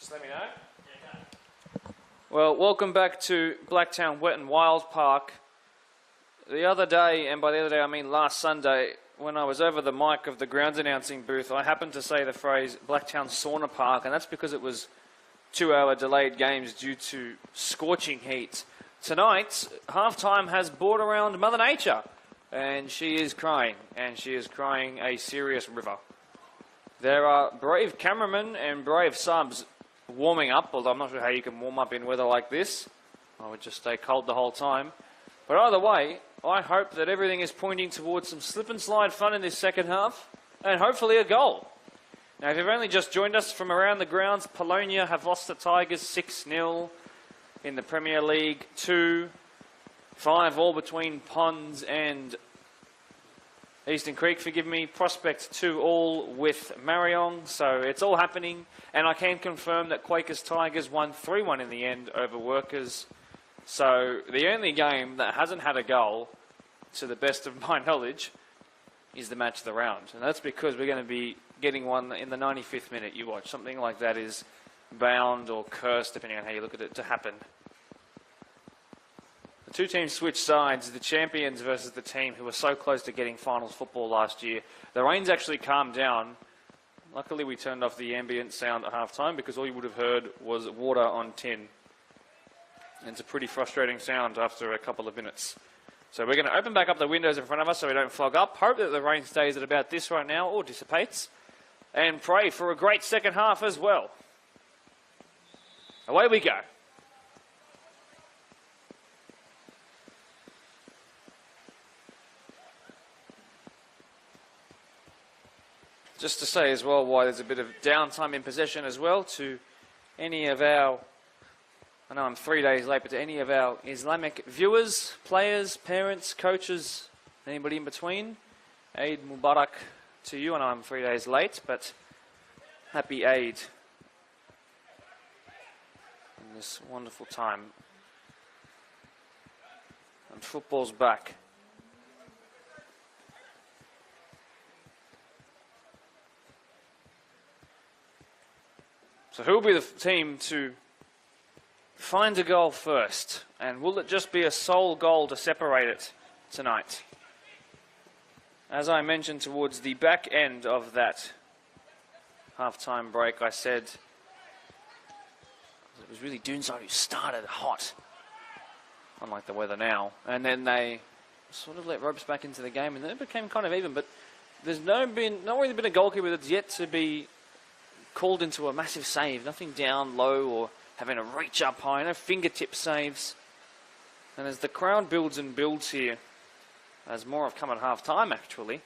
Just let me know. Well, welcome back to Blacktown Wet and Wild Park. The other day, and by the other day I mean last Sunday, when I was over the mic of the grounds announcing booth, I happened to say the phrase Blacktown Sauna Park, and that's because it was 2-hour delayed games due to scorching heat. Tonight, halftime has brought around Mother Nature, and she is crying a serious river. There are brave cameramen and brave subs warming up, although I'm not sure how you can warm up in weather like this. I would just stay cold the whole time. But either way, I hope that everything is pointing towards some slip and slide fun in this second half, and hopefully a goal. Now, if you've only just joined us from around the grounds, Polonia have lost the Tigers 6-0 in the Premier League 2. 5 all between Ponds and Eastern Creek, forgive me. Prospect 2 all with Marion, so it's all happening. And I can confirm that Quakers Tigers won 3-1 in the end over Workers. So the only game that hasn't had a goal, to the best of my knowledge, is the match of the round. And that's because we're going to be getting one in the 95th minute. You watch, something like that is bound or cursed, depending on how you look at it, to happen. The two teams switch sides, the champions versus the team who were so close to getting finals football last year. The rain's actually calmed down. Luckily, we turned off the ambient sound at halftime because all you would have heard was water on tin. And it's a pretty frustrating sound after a couple of minutes. So we're going to open back up the windows in front of us so we don't fog up. Hope that the rain stays at about this right now or dissipates. And pray for a great second half as well. Away we go. Just to say as well why there's a bit of downtime in possession as well to any of our, I know I'm 3 days late, but to any of our Islamic viewers, players, parents, coaches, anybody in between. Eid Mubarak to you. I know I'm 3 days late, but happy Eid in this wonderful time. And football's back. So who will be the team to find a goal first? And will it just be a sole goal to separate it tonight? As I mentioned towards the back end of that half-time break, I said it was really Doonside who started hot, unlike the weather now. And then they sort of let Ropes back into the game, and then it became kind of even. But there's not really been a goalkeeper that's yet to be called into a massive save. Nothing down low or having to reach up high. No fingertip saves. And as the crowd builds and builds here, as more have come at half-time actually,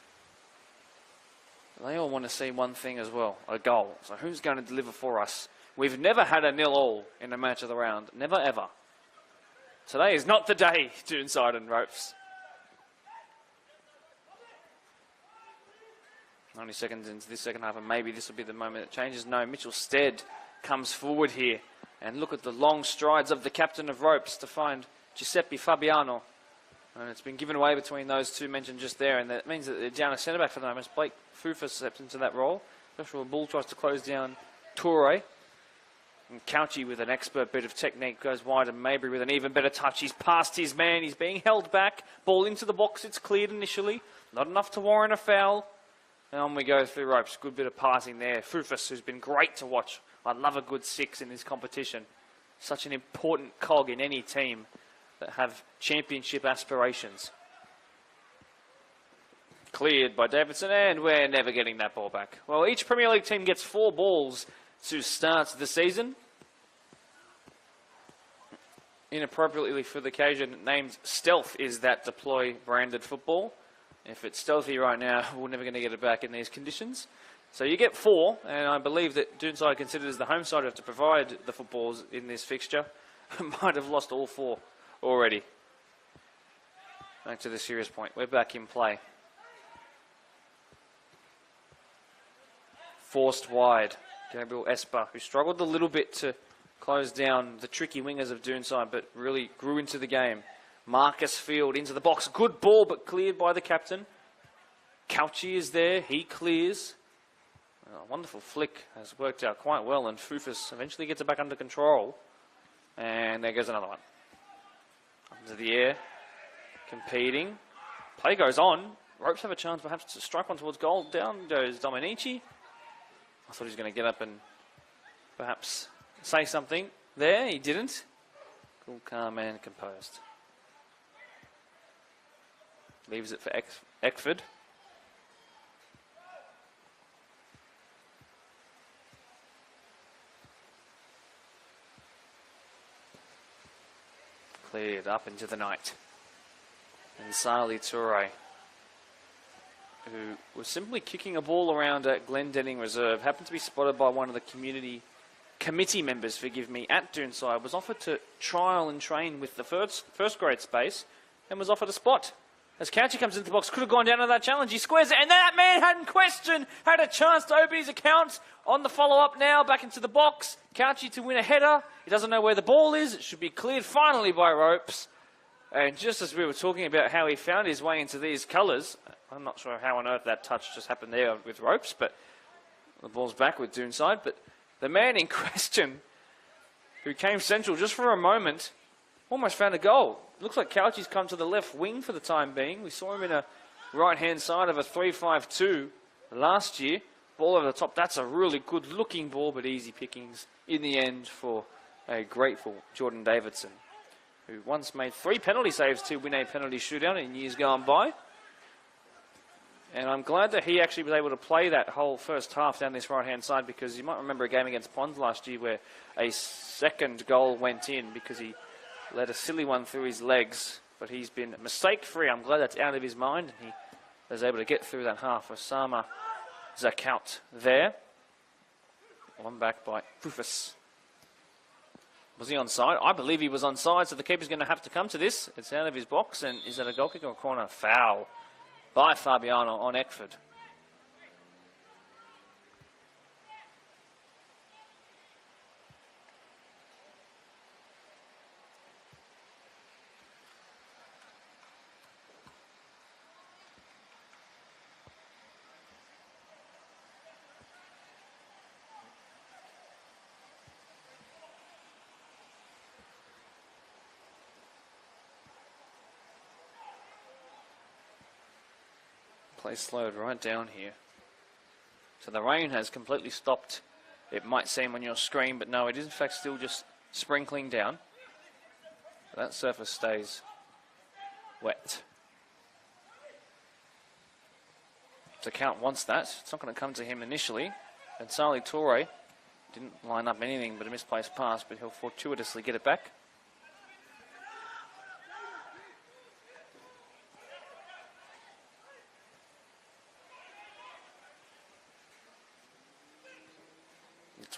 they all want to see one thing as well, a goal. So who's going to deliver for us? We've never had a 0-all in a match of the round. Never ever. Today is not the day, Doonside and Ropes. 90 seconds into this second half, and maybe this will be the moment it changes. No, Mitchell Stead comes forward here. And look at the long strides of the captain of Ropes to find Giuseppe Fabiano. And it's been given away between those two mentioned just there, and that means that they're down a centre-back for the moment. Blake Fufa steps into that role. Joshua Bull tries to close down Toure. And Couchy with an expert bit of technique goes wide, and Mabry with an even better touch. He's past his man. He's being held back. Ball into the box. It's cleared initially. Not enough to warrant a foul. And on we go through Ropes. Good bit of passing there. Fufus, who's been great to watch. I love a good 6 in this competition. Such an important cog in any team that have championship aspirations. Cleared by Davidson, and we're never getting that ball back. Well, each Premier League team gets 4 balls to start the season. Inappropriately for the occasion, named Stealth is that deploy branded football. If it's stealthy right now, we're never going to get it back in these conditions. So you get 4, and I believe that Doonside, considered as the home side to provide the footballs in this fixture, might have lost all 4 already. Back to the serious point. We're back in play. Forced wide. Gabriel Esper, who struggled a little bit to close down the tricky wingers of Doonside, but really grew into the game. Marcus Field into the box. Good ball, but cleared by the captain. Couchy is there. He clears. A wonderful flick has worked out quite well, and Fufus eventually gets it back under control. And there goes another one. Up into the air, competing. Play goes on. Ropes have a chance perhaps to strike one towards goal. Down goes Dominici. I thought he was going to get up and perhaps say something there. He didn't. Cool, calm, and composed. Leaves it for Eckford. Cleared up into the night. And Sali Toure, who was simply kicking a ball around at Glendenning Reserve, happened to be spotted by one of the committee members, forgive me, at Doonside, was offered to trial and train with the first grade space, and was offered a spot. As Couchy comes into the box, could have gone down to that challenge. He squares it, and that man hadn't questioned, had a chance to open his account. On the follow-up now, back into the box. Couchy to win a header. He doesn't know where the ball is. It should be cleared finally by Ropes. And just as we were talking about how he found his way into these colours, I'm not sure how on earth that touch just happened there with Ropes, but the ball's back with Doonside. But the man in question, who came central just for a moment, almost found a goal. It looks like Couchy's come to the left wing for the time being. We saw him in a right-hand side of a 3-5-2 last year. Ball over the top. That's a really good-looking ball, but easy pickings in the end for a grateful Jordan Davidson, who once made 3 penalty saves to win a penalty shootout in years gone by. And I'm glad that he actually was able to play that whole first half down this right-hand side, because you might remember a game against Ponds last year where a second goal went in because he let a silly one through his legs, but he's been mistake-free. I'm glad that's out of his mind, and he was able to get through that half. Osama Zakout there. One back by Fufus. Was he onside? I believe he was onside, so the keeper's going to have to come to this. It's out of his box, and is that a goal kick or a corner? Foul by Fabiano on Eckford. Play slowed right down here. So the rain has completely stopped, it might seem on your screen, but no, it is in fact still just sprinkling down. That surface stays wet. So Count wants that. It's not going to come to him initially. And Sali Toure didn't line up anything but a misplaced pass, but he'll fortuitously get it back.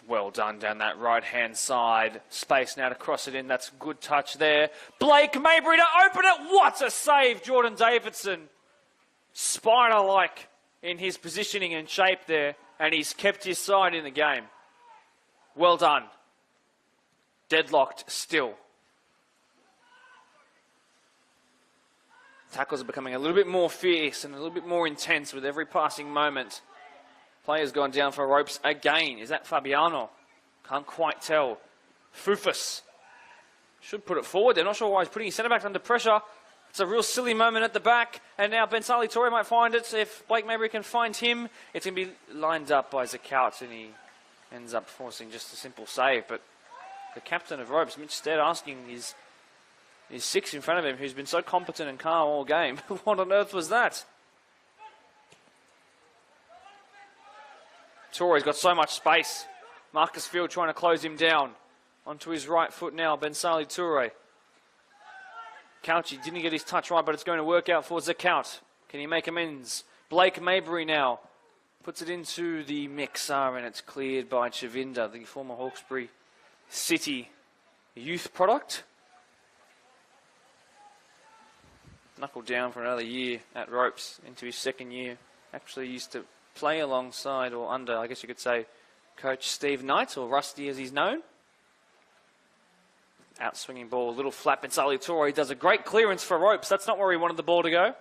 Well done down that right-hand side. Space now to cross it in. That's good touch there. Blake Mabry to open it. What a save, Jordan Davidson. Spider-like in his positioning and shape there. And he's kept his side in the game. Well done. Deadlocked still. Tackles are becoming a little bit more fierce and a little bit more intense with every passing moment. Player's gone down for Ropes again. Is that Fabiano? Can't quite tell. Fufus should put it forward. They're not sure why he's putting his centre-back under pressure. It's a real silly moment at the back. And now Ben Sali Toure might find it. If Blake Mabry can find him, it's going to be lined up by Zakout, and he ends up forcing just a simple save. But the captain of Ropes, Mitch Stead, asking his 6 in front of him, who's been so competent and calm all game, what on earth was that? Toure's got so much space. Marcus Field trying to close him down. Onto his right foot now, Ben Sali Toure. Couchy didn't get his touch right, but it's going to work out for Zakout. Can he make amends? Blake Mabry now puts it into the mixer, and it's cleared by Chavinda, the former Hawkesbury City youth product. Knuckled down for another year at Ropes, into his second year. Actually used to play alongside, or under, I guess you could say, Coach Steve Knight, or Rusty as he's known. Outswinging ball, a little flap, and Sali Toure does a great clearance for Ropes. That's not where he wanted the ball to go.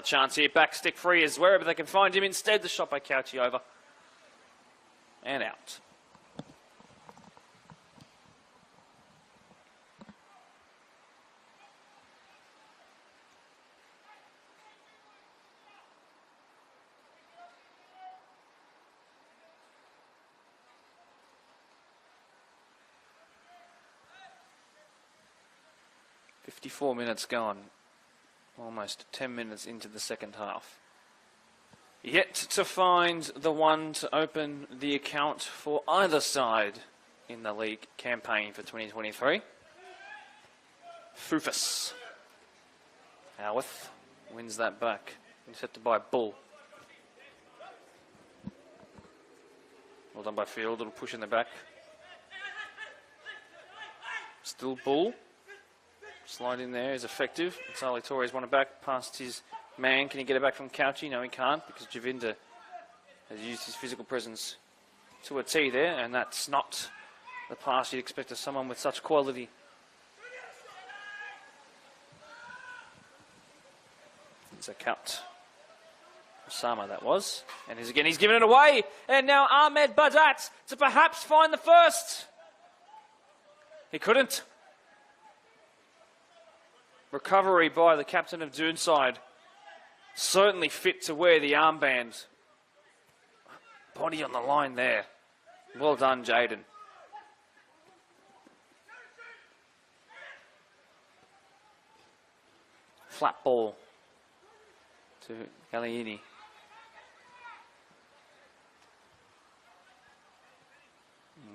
chance here. Back stick free is wherever they can find him. Instead, the shot by Couchy over. And out. "54 minutes gone. Almost 10 minutes into the second half. Yet to find the one to open the account for either side in the league campaign for 2023. Foofus. Howarth wins that back. Intercepted by Bull. Well done by Field. Little push in the back. Still Bull. Slide in there is effective. Sali Torres won it back past his man. Can he get it back from Couchy? No, he can't, because Javinda has used his physical presence to a T there, and that's not the pass you'd expect of someone with such quality. It's a cut. Osama that was. And he's given it away. And now Ahmed Badat to perhaps find the first. He couldn't. Recovery by the captain of Doonside. Certainly fit to wear the armband. Body on the line there. Well done, Jaden. Flat ball to Galliini.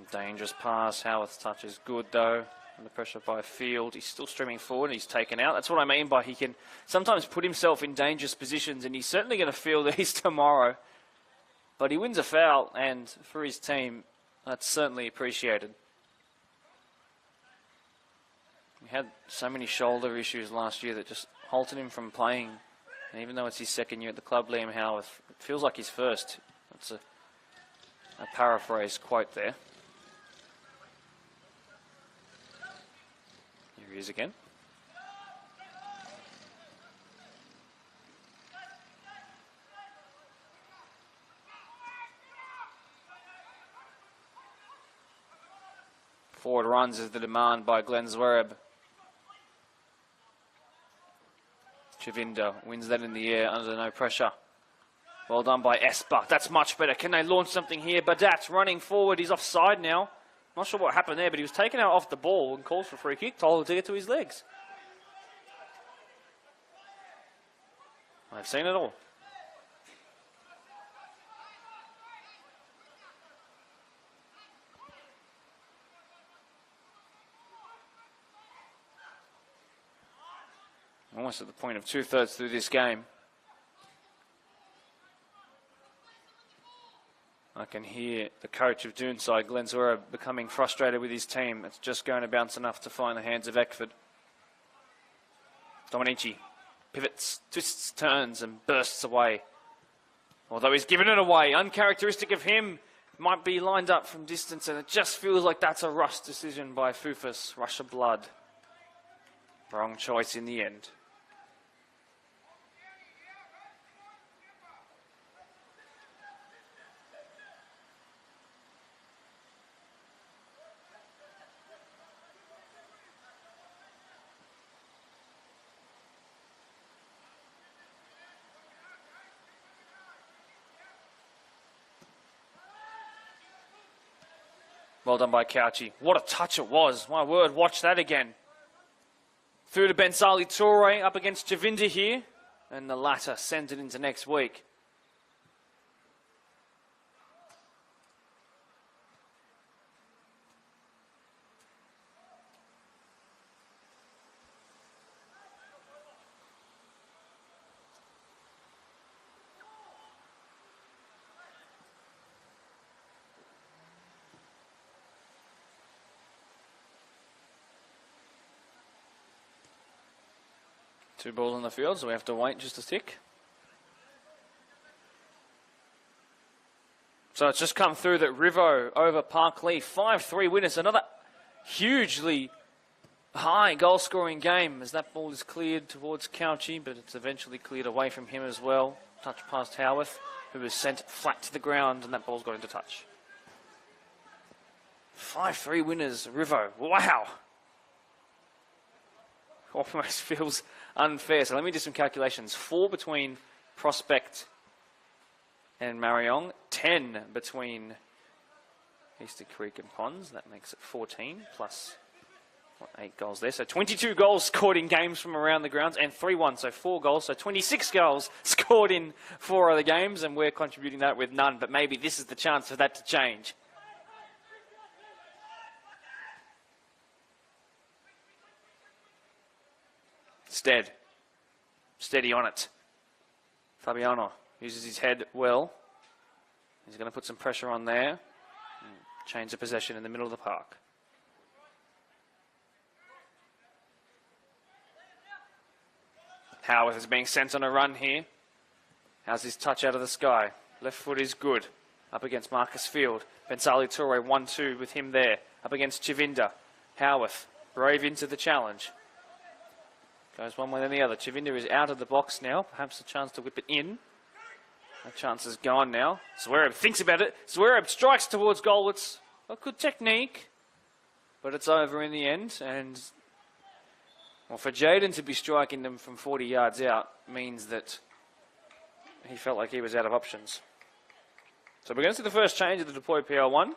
Dangerous pass. Howarth's touch is good though. Under pressure by Field. He's still streaming forward and he's taken out. That's what I mean by he can sometimes put himself in dangerous positions, and he's certainly going to feel these tomorrow. But he wins a foul, and for his team, that's certainly appreciated. He had so many shoulder issues last year that just halted him from playing. And even though it's his second year at the club, Liam Howarth, it feels like his first. That's a paraphrase quote there. Here he is again. Forward runs is the demand by Glenn Zwereb. Chavinda wins that in the air under no pressure. Well done by Esper. That's much better. Can they launch something here? Badat running forward. He's offside now. Not sure what happened there, but he was taken out off the ball and calls for free kick. Told to get to his legs. I've seen it all. Almost at the point of 2/3 through this game. I can hear the coach of Doonside, Glenn Zwereb, becoming frustrated with his team. It's just going to bounce enough to find the hands of Eckford. Dominici pivots, twists, turns and bursts away. Although he's given it away, uncharacteristic of him, might be lined up from distance, and it just feels like that's a rush decision by Foofus. Rush of blood. Wrong choice in the end. Well done by Couchy. What a touch it was. My word, watch that again. Through to Bensali Toure up against Javinda here. And the latter sends it into next week. Two balls on the field, so we have to wait just a tick. So it's just come through that Rivo over Parklea, 5-3 winners. Another hugely high goal-scoring game as that ball is cleared towards Couchy, but it's eventually cleared away from him as well. Touch past Howarth, who was sent flat to the ground, and that ball's got into touch. 5-3 winners, Rivo. Wow! Almost feels unfair. So let me do some calculations. 4 between Prospect and Mariong. 10 between Easter Creek and Ponds. That makes it 14 plus 8 goals there. So 22 goals scored in games from around the grounds and 3-1. So 4 goals. So 26 goals scored in 4 other games, and we're contributing that with none. But maybe this is the chance for that to change. Steady on it. Fabiano uses his head well. He's going to put some pressure on there. Change the possession in the middle of the park. Howarth is being sent on a run here. How's his touch out of the sky? Left foot is good. Up against Marcus Field. Bensali Toure 1-2 with him there. Up against Chivinda. Howarth brave into the challenge. Goes one way then the other. Chivinda is out of the box now. Perhaps a chance to whip it in. That chance is gone now. Sweareb thinks about it. Sweareb strikes towards goal. It's a good technique, but it's over in the end. And well, for Jaden to be striking them from 40 yards out means that he felt like he was out of options. So we're going to see the first change of the deployed PL1.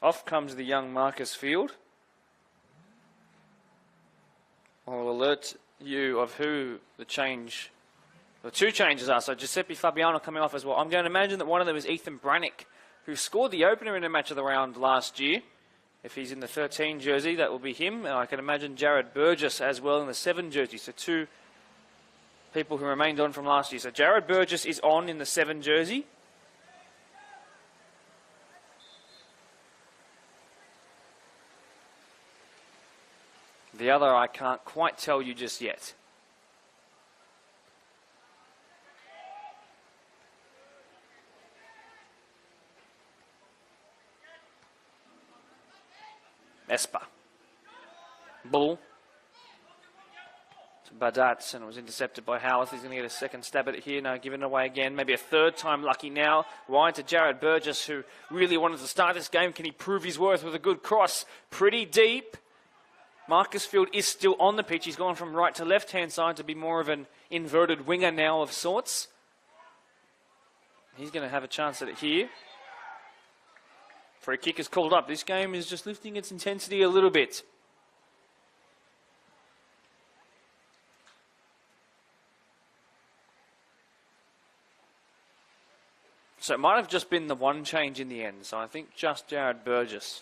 Off comes the young Marcus Field. I'll alert you of who the two changes are. So Giuseppe Fabiano coming off as well. I'm going to imagine that one of them is Ethan Brannick, who scored the opener in a match of the round last year. If he's in the 13 jersey, that will be him. And I can imagine Jared Burgess as well in the 7 jersey. So 2 people who remained on from last year. So Jared Burgess is on in the 7 jersey. The other I can't quite tell you just yet. Espa. Bull. To Badat, and it was intercepted by Howarth. He's going to get a second stab at it here. No, given away again. Maybe a third time lucky now. Wide to Jared Burgess, who really wanted to start this game. Can he prove his worth with a good cross? Pretty deep. Marcus Field is still on the pitch. He's gone from right to left-hand side to be more of an inverted winger now of sorts. He's going to have a chance at it here. Free kick is called up. This game is just lifting its intensity a little bit. So it might have just been the one change in the end. So I think just Jared Burgess.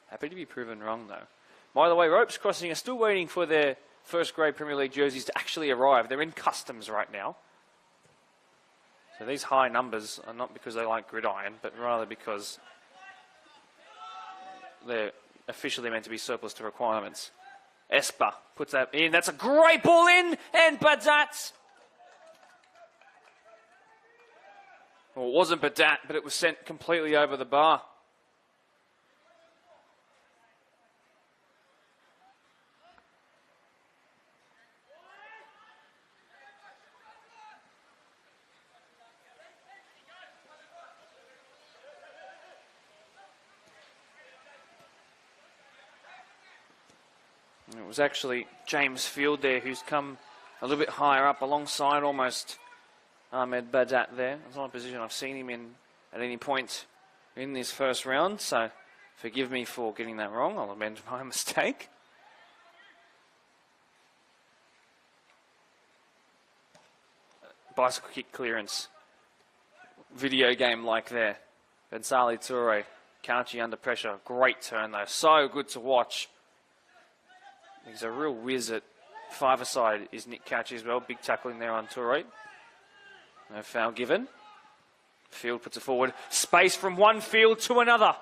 Happy to be proven wrong, though. By the way, Ropes Crossing are still waiting for their first-grade Premier League jerseys to actually arrive. They're in customs right now. So these high numbers are not because they like gridiron, but rather because they're officially meant to be surplus to requirements. Espa puts that in. That's a great ball in, and Badat. Well, it wasn't Badat, but it was sent completely over the bar. It was actually James Field there who's come a little bit higher up alongside almost Ahmed Badat there. It's not a position I've seen him in at any point in this first round, so forgive me for getting that wrong. I'll amend my mistake. Bicycle kick clearance. Video game like there. Bensali Toure. Couchy under pressure. Great turn though. So good to watch. He's a real whiz at five-a-side is Nick Couchy as well. Big tackling there on Toure. No foul given. Field puts it forward. Space from one field to another.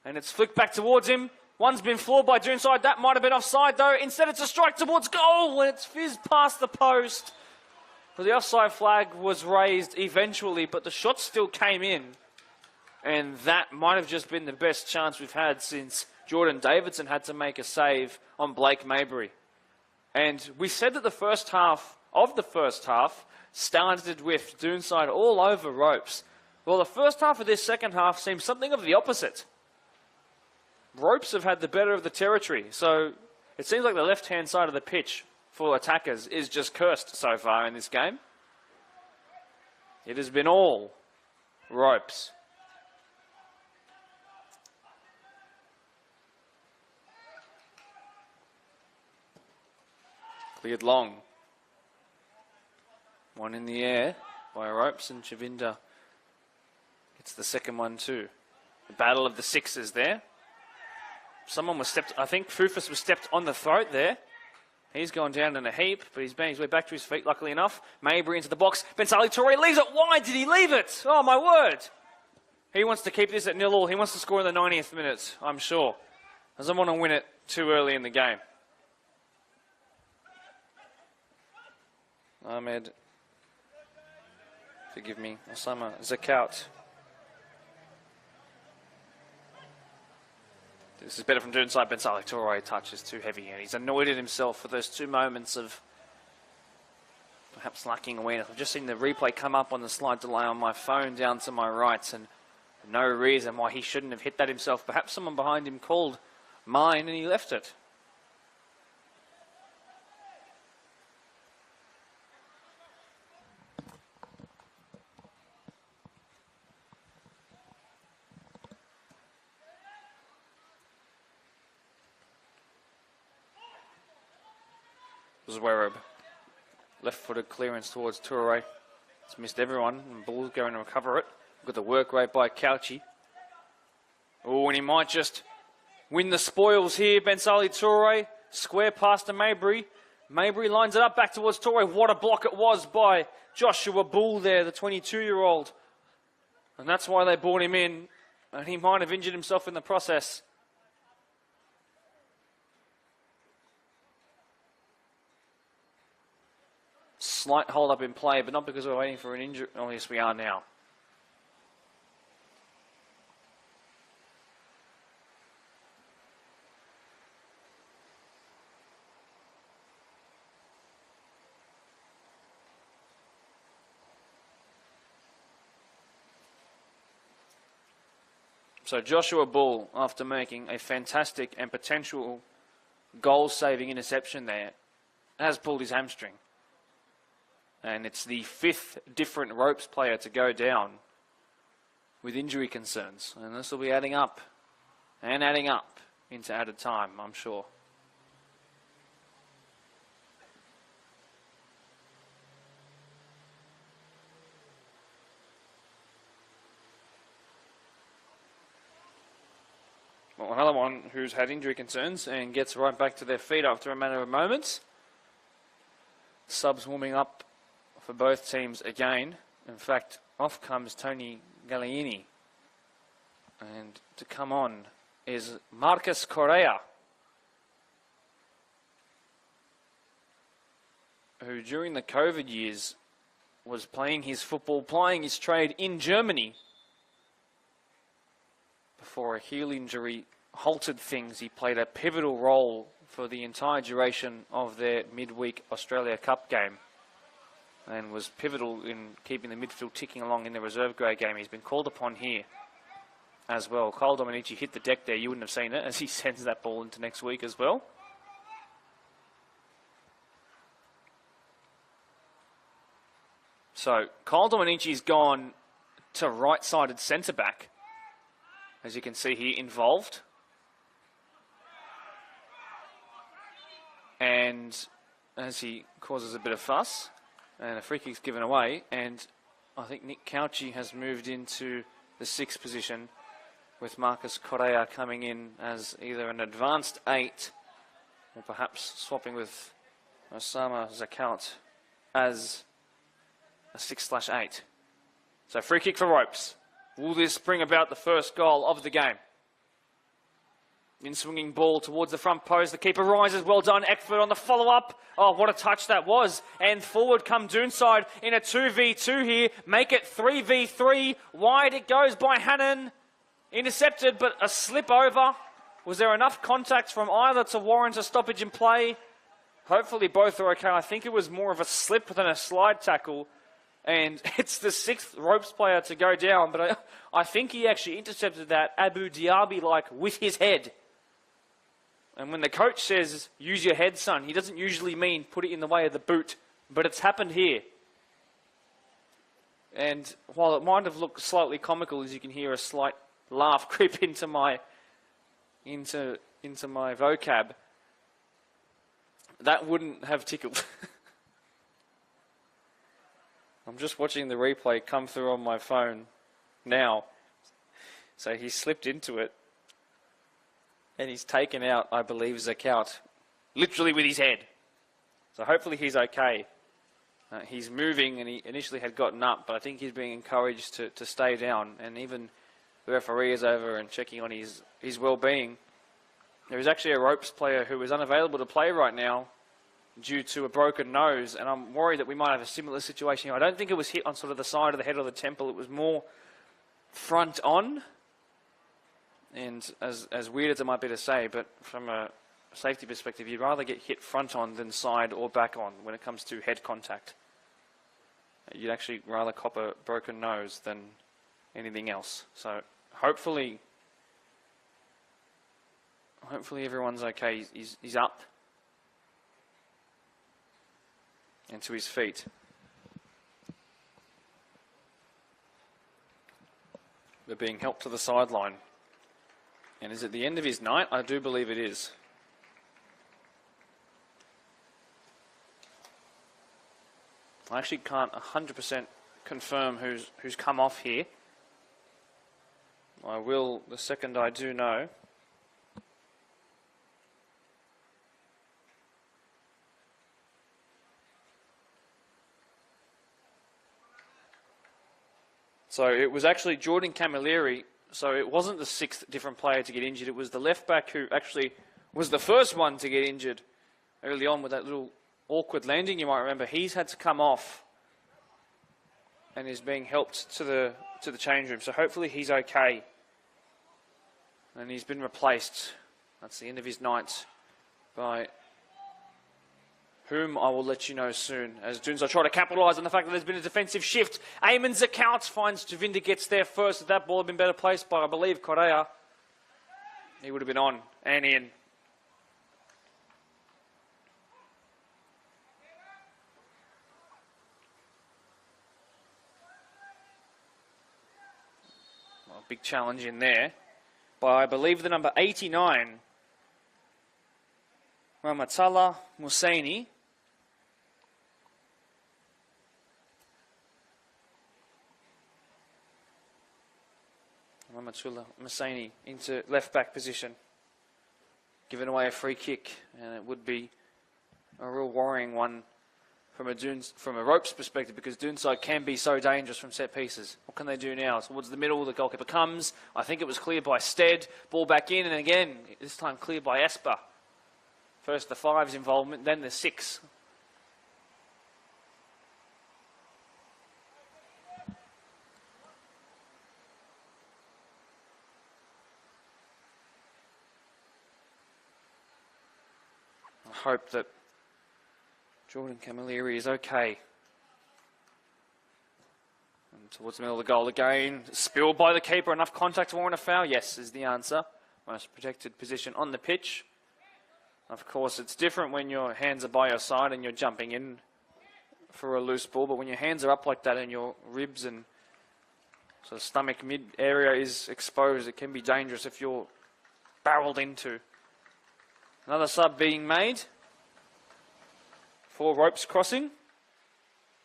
And it's flicked back towards him. One's been floored by Doonside. That might have been offside though. Instead it's a strike towards goal and it's fizzed past the post. Well, the offside flag was raised eventually, but the shot still came in. And that might have just been the best chance we've had since Jordan Davidson had to make a save on Blake Mabry. And we said that the first half started with Doonside all over ropes. Well, the first half of this second half seems something of the opposite. Ropes have had the better of the territory, so it seems like the left-hand side of the pitch for attackers is just cursed so far in this game. It has been all ropes. Cleared long. One in the air by ropes, and Chavinda gets the second one too. The battle of the sixes there. Someone was stepped, I think Fufus was stepped on the throat there. He's gone down in a heap, but he's banged his way back to his feet, luckily enough. Mabry into the box. Bensali Toure leaves it. Why did he leave it? Oh, my word. He wants to keep this at 0-0. He wants to score in the 90th minute, I'm sure. Doesn't want to win it too early in the game. Ahmed, forgive me, Osama Zakout. This is better from Doonside. Bensali Toure touch is too heavy, and he's annoyed at himself for those 2 moments of perhaps lacking awareness. I've just seen the replay come up on the slide delay on my phone down to my right, and no reason why he shouldn't have hit that himself. Perhaps someone behind him called mine and he left it. Zwerb. Left-footed clearance towards Toure. It's missed everyone, and Bull's going to recover it. Got the work rate by Cauchy. Oh, and he might just win the spoils here. Bensali Toure. Square past to Mabry. Mabry lines it up back towards Toure. What a block it was by Joshua Bull there, the 22-year-old. And that's why they brought him in. And he might have injured himself in the process. Slight hold up in play, but not because we're waiting for an injury. Oh, yes, we are now. So Joshua Bull, after making a fantastic and potential goal-saving interception there, has pulled his hamstring. And it's the 5th different ropes player to go down with injury concerns. And this will be adding up and adding up into added time, I'm sure. Well, another one who's had injury concerns and gets right back to their feet after a matter of moments. Subs warming up for both teams again. In fact, off comes Tony Galliini. And to come on is Marcus Correa, who during the COVID years was playing his football, plying his trade in Germany before a heel injury halted things. He played a pivotal role for the entire duration of their midweek Australia Cup game and was pivotal in keeping the midfield ticking along in the reserve grade game. He's been called upon here as well. Kyle Dominici hit the deck there. You wouldn't have seen it as he sends that ball into next week as well. So Kyle Dominici's gone to right-sided centre-back. As you can see here, involved. And as he causes a bit of fuss, and a free kick's given away, and I think Nick Cauchy has moved into the 6th position with Marcus Correa coming in as either an advanced 8 or perhaps swapping with Osama Zakout as a 6/8. So free kick for ropes. Will this bring about the first goal of the game? In swinging ball towards the front post. The keeper rises. Well done, Eckford on the follow-up. Oh, what a touch that was. And forward come Doonside in a 2v2 here. Make it 3v3. Wide it goes by Hannon. Intercepted, but a slip over Was there enough contact from either to warrant a stoppage in play? Hopefully both are okay. I think it was more of a slip than a slide tackle. And it's the 6th ropes player to go down. But I think he actually intercepted that Abu Dhabi-like with his head. And when the coach says, use your head, son, he doesn't usually mean put it in the way of the boot. But it's happened here. And while it might have looked slightly comical, as you can hear a slight laugh creep into my vocab, that wouldn't have tickled. I'm just watching the replay come through on my phone now. So he slipped into it. And he's taken out, I believe, Zakout, literally with his head. So hopefully he's okay. He's moving, and he initially had gotten up, but I think he's being encouraged to stay down. And even the referee is over and checking on his well-being. There is actually a ropes player who is unavailable to play right now due to a broken nose, and I'm worried that we might have a similar situation here. I don't think it was hit on sort of the side of the head or the temple. It was more front on. And as weird as it might be to say, but from a safety perspective, you'd rather get hit front on than side or back on when it comes to head contact. You'd actually rather cop a broken nose than anything else. So hopefully everyone's okay. He's up and to his feet. They're being helped to the sideline. And is it the end of his night? I do believe it is. I actually can't 100% confirm who's come off here. I will the second I do know. So it was actually Jordan Camilleri. So it wasn't the 6th different player to get injured. It was the left back who actually was the first one to get injured early on with that little awkward landing. You might remember he's had to come off and is being helped to the change room. So hopefully he's okay. And he's been replaced. That's the end of his night by whom I will let you know soon. As Doonside try to capitalise on the fact that there's been a defensive shift. Eamon Zakout finds Javinda, gets there first. If that ball had been better placed by, I believe, Correa, he would have been on and in. Well, big challenge in there by, I believe, the number 89, Ramatullah Musaini. Ramatullah Musaini into left back position, giving away a free kick, and it would be a real worrying one from a ropes perspective, because Doonside can be so dangerous from set pieces. What can they do now? Towards the middle, the goalkeeper comes. I think it was cleared by Stead. Ball back in, and again, this time cleared by Esper. First the 5's involvement, then the 6. I hope that Jordan Camilleri is okay. And towards the middle of the goal again. Spilled by the keeper. Enough contact to warrant a foul? Yes, is the answer. Most protected position on the pitch. Of course, it's different when your hands are by your side and you're jumping in for a loose ball. But when your hands are up like that and your ribs and sort of stomach mid area is exposed, it can be dangerous if you're barreled into. Another sub being made for ropes crossing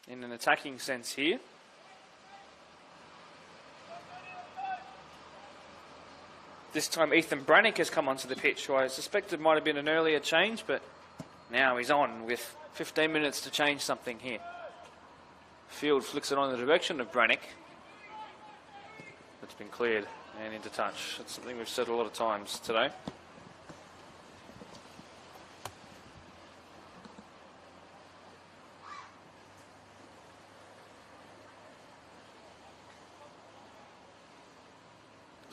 in an attacking sense here. This time Ethan Brannick has come onto the pitch, who I suspected might have been an earlier change, but now he's on with 15 minutes to change something here. Field flicks it on in the direction of Brannick. It's been cleared and into touch. That's something we've said a lot of times today.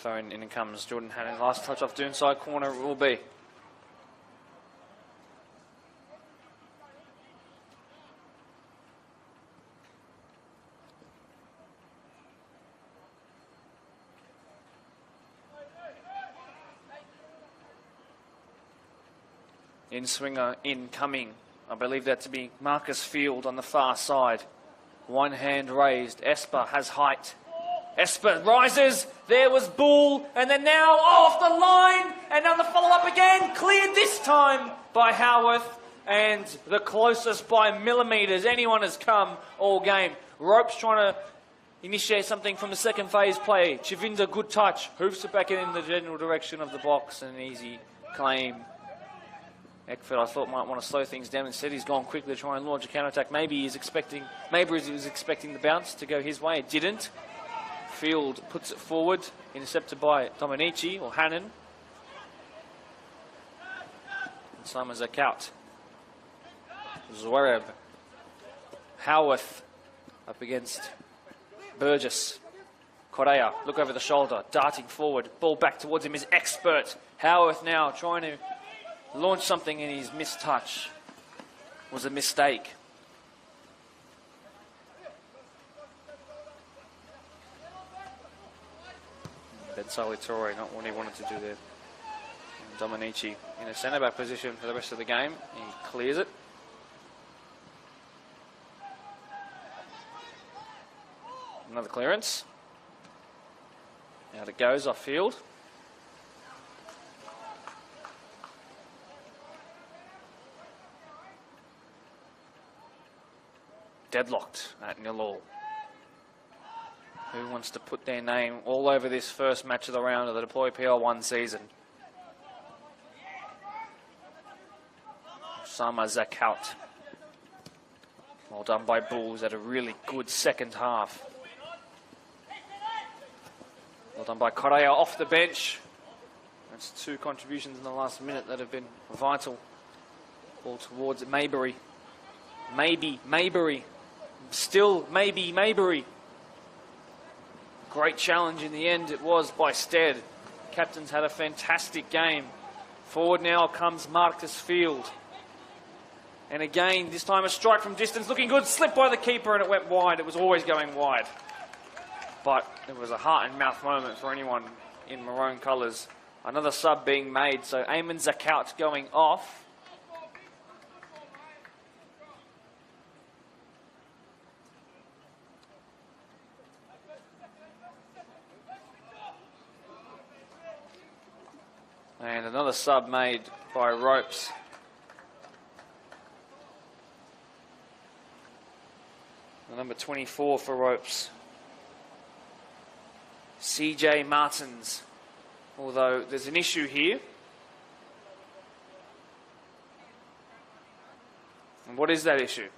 So in comes Jordan Hannon. Last touch off Doonside corner it will be. In swinger, incoming. I believe that to be Marcus Field on the far side. One hand raised. Esper has height. Esper rises. There was Bull. And then now off the line. And on the follow-up again. Cleared this time by Howarth. And the closest by millimetres anyone has come all game. Ropes trying to initiate something from the second phase play. Chavinda, good touch. Hoofs it back in the general direction of the box. An easy claim. Eckford, I thought, might want to slow things down. Instead, he's gone quickly to try and launch a counter-attack. Maybe he was expecting the bounce to go his way. It didn't. Field puts it forward, intercepted by Dominici or Hannon. And Simons out. Zwereb. Howarth up against Burgess. Correa, look over the shoulder, darting forward. Ball back towards him is Expert. Howarth now trying to launch something in his mistouch. Was a mistake. Bensali Torre, not what he wanted to do there. And Dominici in a centre-back position for the rest of the game. He clears it. Another clearance. Out it goes off field. Deadlocked at 0-0. Who wants to put their name all over this first match of the round of the Deploy PL1 season? Sama Zakout. Well done by Bulls at a really good second half. Well done by Correa off the bench. That's 2 contributions in the last minute that have been vital. Ball towards Maybury. Maybury. Still Maybury. Great challenge in the end it was by Stead. Captain's had a fantastic game. Forward now comes Marcus Field. And again, this time a strike from distance. Looking good. Slipped by the keeper and it went wide. It was always going wide. But it was a heart and mouth moment for anyone in maroon colours. Another sub being made. So Eamon Zakout going off. And another sub made by Ropes. The number 24 for Ropes. CJ Martins. Although there's an issue here. And what is that issue?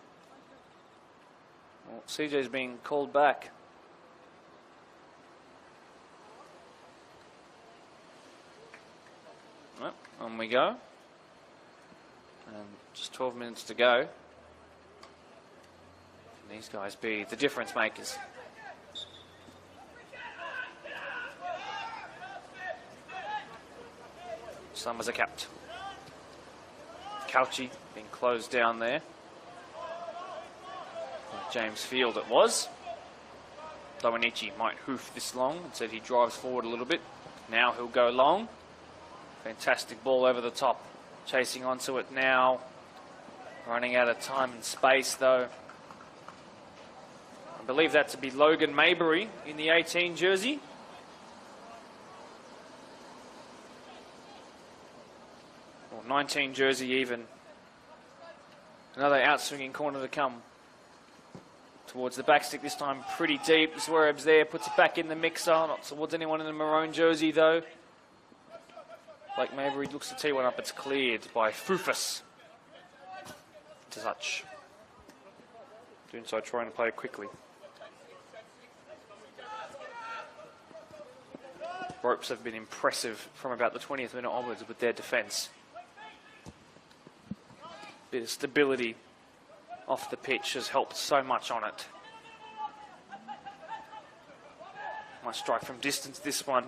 Well, CJ's being called back. Well, on we go. And just 12 minutes to go. Can these guys be the difference makers? Summers are capped. Couchy being closed down there. James Field it was. Dominici might hoof this long. Instead he drives forward a little bit. Now he'll go long. Fantastic ball over the top. Chasing onto it now. Running out of time and space though. I believe that to be Logan Maybury in the 18 jersey. Or 19 jersey even. Another outswinging corner to come. Towards the back stick this time, pretty deep. Zwereb's there, puts it back in the mixer. Not towards anyone in the maroon jersey though. Blake Maybury looks to tee one up. It's cleared by Fufus. Touch. Doonside trying to play it quickly. Ropes have been impressive from about the 20th minute onwards with their defence. Bit of stability off the pitch has helped so much on it. Nice strike from distance this one.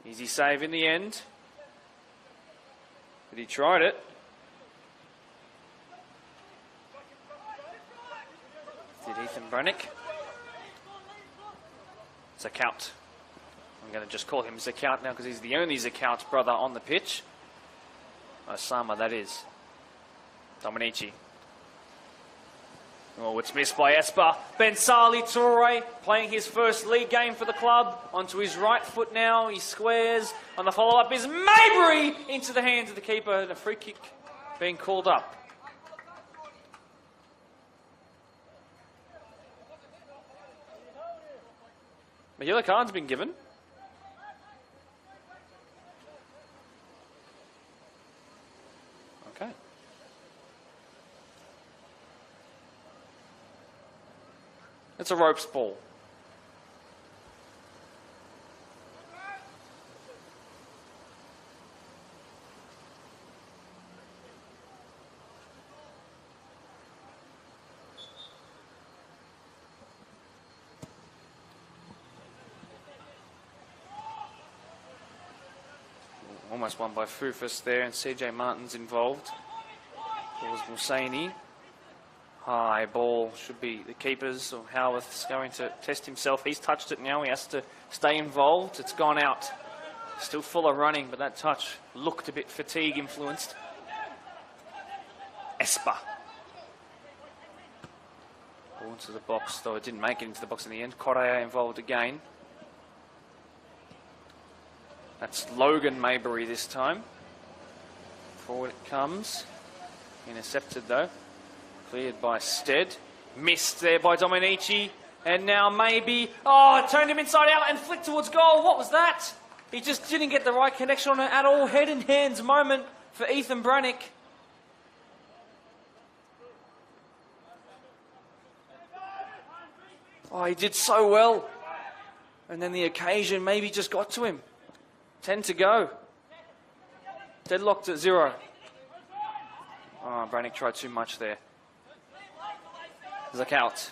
Easy save in the end. But he tried it. Did Ethan Brannick. Zakout. I'm going to just call him Zakout now because he's the only Zakout brother on the pitch. Osama, that is. Dominici. Oh, it's missed by Esper. Bensali Toure playing his first league game for the club. Onto his right foot now. He squares. On the follow-up is Maybury into the hands of the keeper. And a free kick being called up. A yellow card's been given. Okay. It's a ropes ball. Almost won by Fufus there, and CJ Martin's involved. Ball's Mulsaney. High ball should be the keeper's, or Howarth's going to test himself. He's touched it now. He has to stay involved. It's gone out. Still full of running, but that touch looked a bit fatigue influenced. Esper. Ball into the box, though it didn't make it into the box in the end. Correa involved again. That's Logan Maybury this time. Forward it comes. Intercepted though. Cleared by Stead. Missed there by Dominici. And now maybe... Oh, it turned him inside out and flicked towards goal. What was that? He just didn't get the right connection on it at all. Head and hands moment for Ethan Brannick. Oh, he did so well. And then the occasion maybe just got to him. 10 to go. Deadlocked at 0. Oh, Brannick tried too much there. Zakout.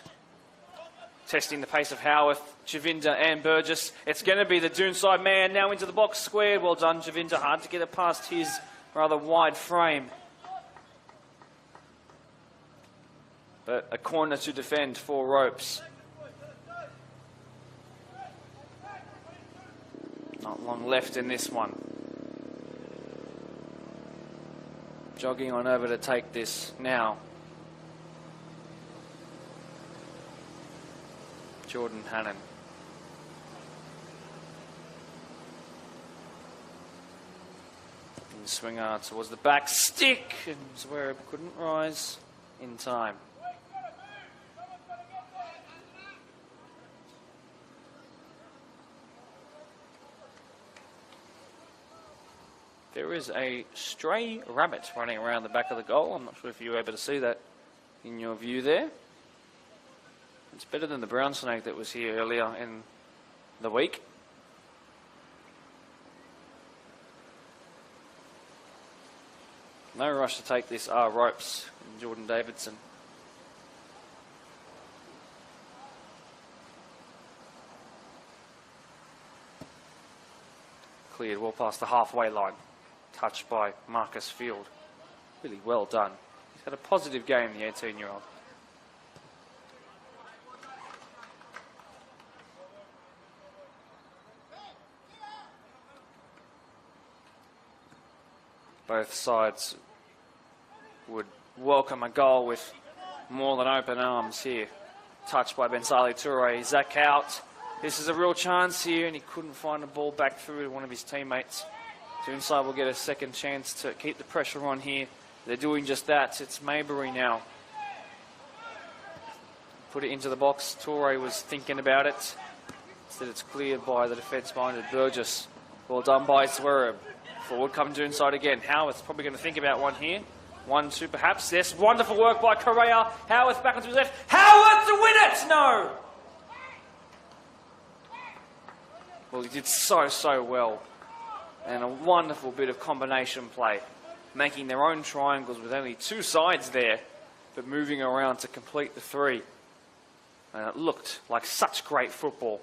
Testing the pace of Howarth, Javinda and Burgess. It's going to be the Doonside man now into the box squared. Well done, Javinda. Hard to get it past his rather wide frame. But a corner to defend for Ropes. Not long left in this one. Jogging on over to take this now. Jordan Hannon. And swinger towards the back stick, and Zwerb couldn't rise in time. There is a stray rabbit running around the back of the goal. I'm not sure if you were able to see that in your view there. It's better than the brown snake that was here earlier in the week. No rush to take this Ropes and Jordan Davidson. Cleared well past the halfway line. Touched by Marcus Field. Really well done. He's had a positive game, the 18-year-old. Both sides would welcome a goal with more than open arms here. Touched by Bensali Toure. Zakout. This is a real chance here, and he couldn't find the ball back through to one of his teammates. Doonside will get a second chance to keep the pressure on here. They're doing just that. It's Maybury now. Put it into the box. Toure was thinking about it. Instead it's cleared by the defence-minded Burgess. Well done by Zwerb. Forward come Doonside again. Howarth's probably going to think about one here. 1-2 perhaps. Yes, wonderful work by Correa. Howarth back onto his left. Howarth to win it! No! Well, he did so well. And a wonderful bit of combination play. Making their own triangles with only two sides there, but moving around to complete the three. And it looked like such great football.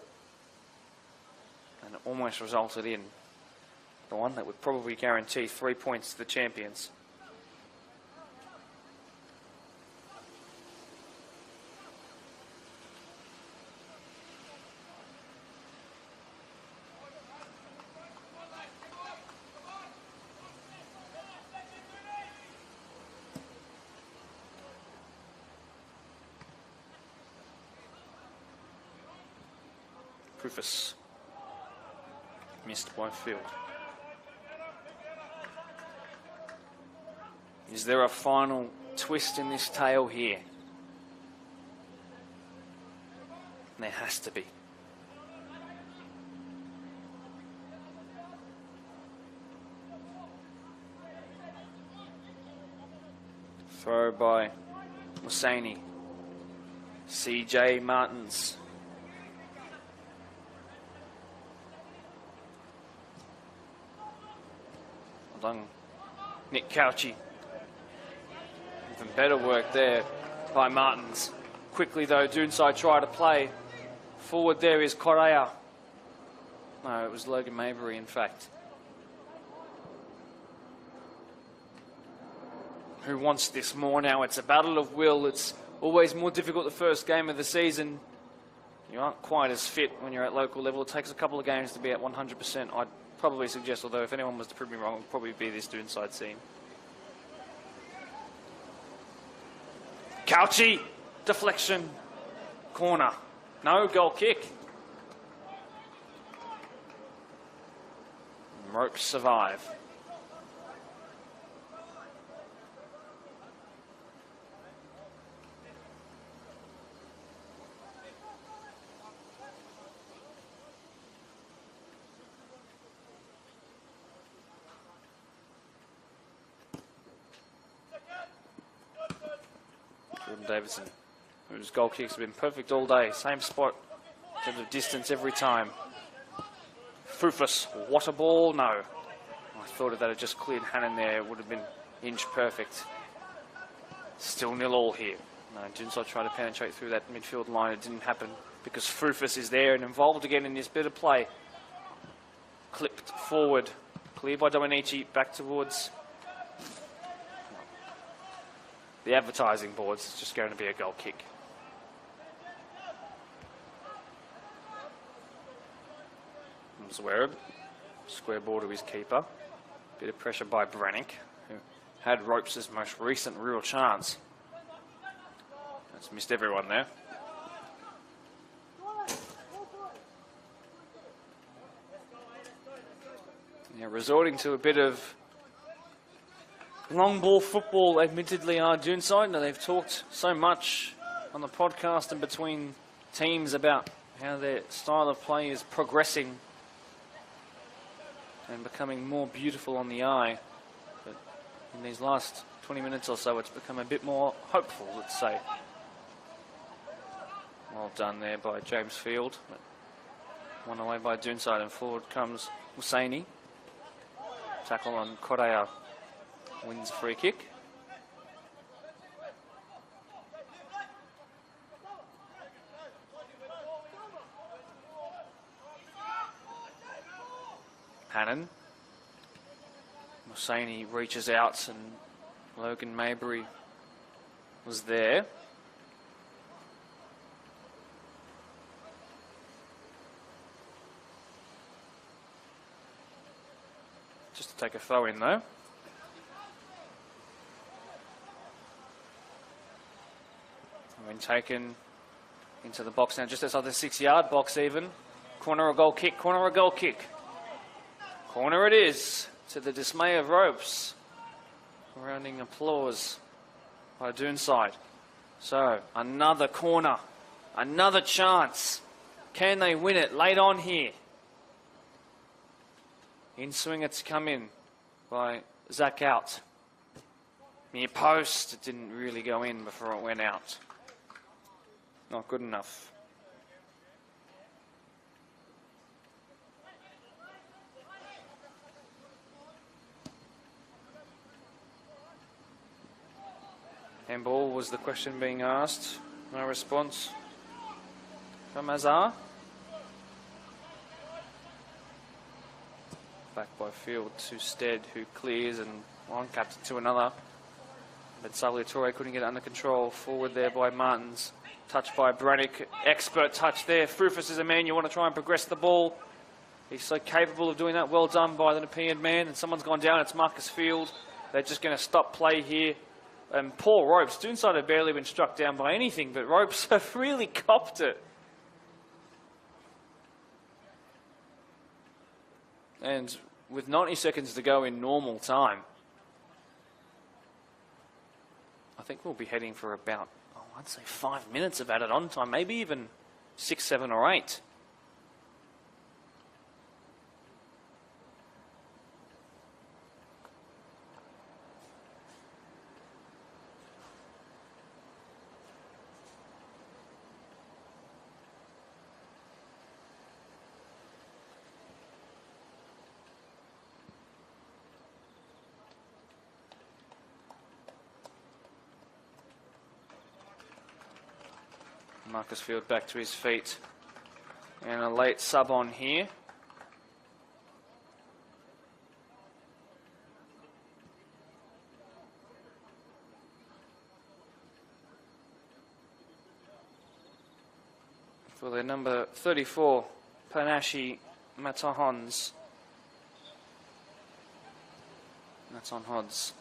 And it almost resulted in The one that would probably guarantee 3 points to the champions. Rufus. Missed by Field. Is there a final twist in this tale here? There has to be. Throw by Hussaini. CJ Martins. Well done, Nick Cauchi. Even better work there by Martins. Quickly though, Doonside try to play. Forward there is Correa. No, it was Logan Mabry in fact. Who wants this more now? It's a battle of will. It's always more difficult the first game of the season. You aren't quite as fit when you're at local level. It takes a couple of games to be at 100%. I'd probably suggest, although if anyone was to prove me wrong, it would probably be this Doonside scene. Cauchi, deflection, corner. No, goal kick. Ropes survive. Davidson, whose goal kicks have been perfect all day. Same spot in terms of distance every time. Fufus, what a ball, no. I thought if that had just cleared Hannon there, it would have been inch perfect. Still 0-0 here. No, Doonside tried to penetrate through that midfield line. It didn't happen because Fufus is there and involved again in this bit of play. Clipped forward. Cleared by Dominici, back towards the advertising boards. It's just going to be a goal kick. Zwerb, square ball to his keeper. Bit of pressure by Brannick, who had Ropes' most recent real chance. That's missed everyone there. Yeah, resorting to a bit of long ball football, admittedly, are Doonside. Now, they've talked so much on the podcast and between teams about how their style of play is progressing and becoming more beautiful on the eye. But in these last 20 minutes or so, it's become a bit more hopeful, let's say. Well done there by James Field. One away by Doonside, and forward comes Hussaini. Tackle on Correa. Wins a free kick. Hannon. Hussaini reaches out and Logan Mabry was there. Just to take a throw in though. When taken into the box now, just outside the 6-yard box even. Corner or goal kick, corner or goal kick. Corner it is, to the dismay of Ropes. Rounding applause by Doonside. So, another corner, another chance. Can they win it late on here? In swinger to come in by Zach out. Near post, it didn't really go in before it went out. Not good enough. Handball was the question being asked. No response from Azar. Back by Field to Stead, who clears, and one captain to another. But Salvatore couldn't get it under control. Forward there by Martins. Touch by Brannick. Expert touch there. Frufus is a man you want to try and progress the ball. He's so capable of doing that. Well done by the Nepean man. And someone's gone down. It's Marcus Field. They're just going to stop play here. And poor Ropes. Doonside have barely been struck down by anything, but Ropes have really copped it. And with 90 seconds to go in normal time, I think we'll be heading for about, I'd say 5 minutes of added on time, maybe even 6, 7 or 8. Marcus Field back to his feet. And a late sub on here. For their number 34, Panache Matahons. Matahons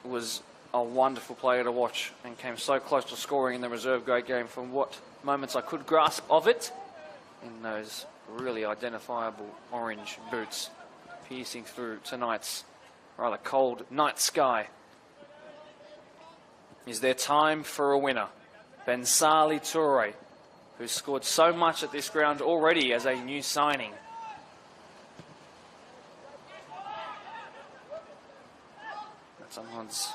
was a wonderful player to watch and came so close to scoring in the reserve grade game from what moments I could grasp of it in those really identifiable orange boots piercing through tonight's rather cold night sky. Is there time for a winner? Bensali Toure, who's scored so much at this ground already as a new signing. Someone's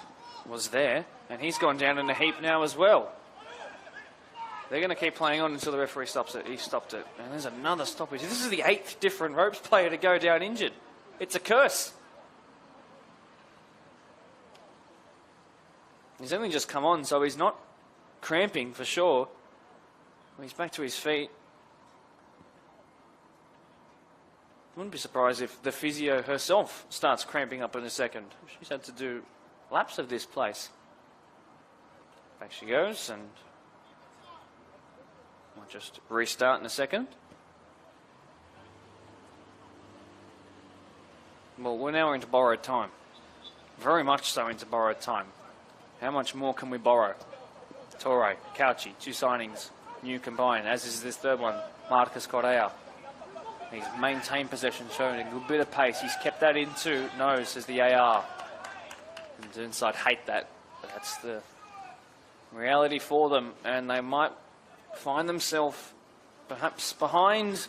was there, and he's gone down in a heap now as well. They're going to keep playing on until the referee stops it. He stopped it. And there's another stoppage. This is the 8th different Ropes player to go down injured. It's a curse. He's only just come on, so he's not cramping for sure. He's back to his feet. Wouldn't be surprised if the physio herself starts cramping up in a second. She's had to do laps of this place. Back she goes, and I'll just restart in a second. Well, we're now into borrowed time. Very much so into borrowed time. How much more can we borrow? Torre, Cauchy, 2 signings, new combined, as is this third one, Marcus Correa. He's maintained possession, showing a good bit of pace. He's kept that in too. No, says the AR. And Doonside hate that. But that's the reality for them. And they might find themselves perhaps behind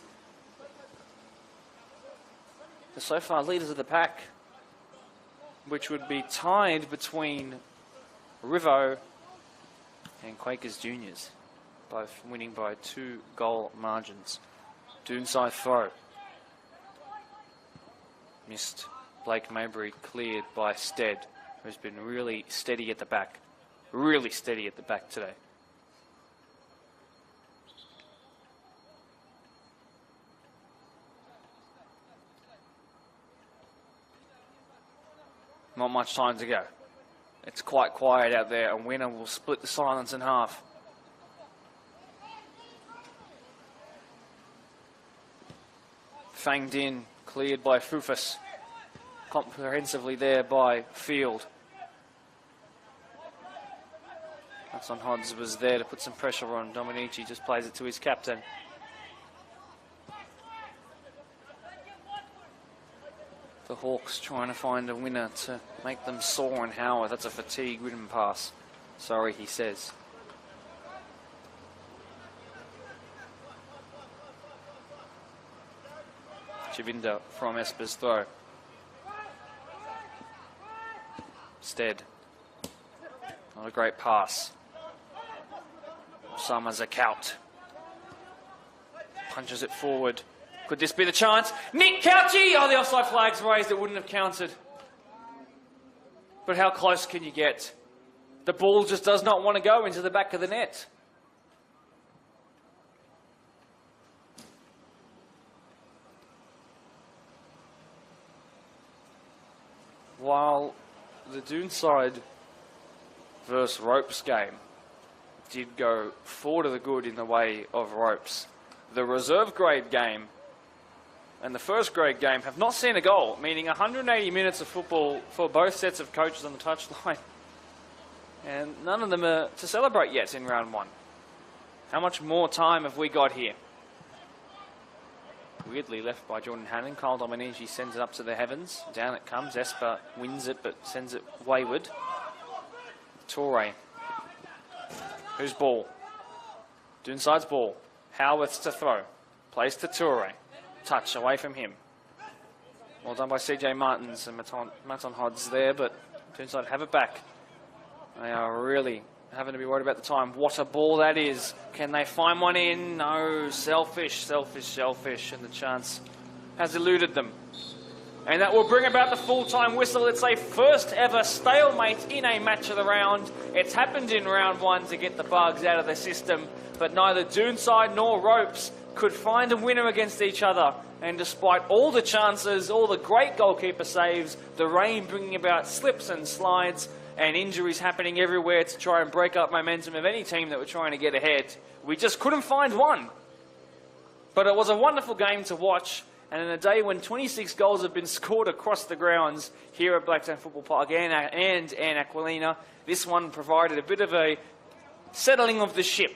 the so far leaders of the pack, which would be tied between Rivo and Quakers Juniors, both winning by 2 goal margins. Doonside throw. Missed. Blake Mabry cleared by Stead, who's been really steady at the back. Really steady at the back today. Not much time to go. It's quite quiet out there, and winner will split the silence in half. Fanged in, cleared by Fufus. Comprehensively there by Field. That's on Hodds, was there to put some pressure on. Dominici just plays it to his captain. The Hawks trying to find a winner to make them soar and howl. That's a fatigue-ridden pass. Sorry, he says. Chavinda from Esper's throw. Stead. Not a great pass. Osama Zakout. Punches it forward. Could this be the chance? Nick Cauchy! Oh, the offside flag's raised. It wouldn't have counted. But how close can you get? The ball just does not want to go into the back of the net. while the Doonside versus Ropes game did go 4 to the good in the way of Ropes, the reserve grade game and the first grade game have not seen a goal, meaning 180 minutes of football for both sets of coaches on the touchline. And none of them are to celebrate yet in round 1. How much more time have we got here? Weirdly left by Jordan Hannon. Kyle Dominici sends it up to the heavens. Down it comes. Esper wins it but sends it wayward. Torre. Whose ball? Doonside's ball. Howarth's to throw. Plays to Torre. Touch away from him. Well done by CJ Martins and Maton Hodds there, but Doonside have it back. They are really having to be worried about the time. What a ball that is. Can they find one in? No. Selfish. And the chance has eluded them. And that will bring about the full-time whistle. It's a first ever stalemate in a match of the round. It's happened in round 1 to get the bugs out of the system, but neither Doonside nor Ropes could find a winner against each other. And despite all the chances, all the great goalkeeper saves, the rain bringing about slips and slides, and injuries happening everywhere to try and break up momentum of any team that were trying to get ahead, we just couldn't find one. But it was a wonderful game to watch, and in a day when 26 goals have been scored across the grounds here at Blacktown Football Park and Aquilina, this one provided a bit of a settling of the ship.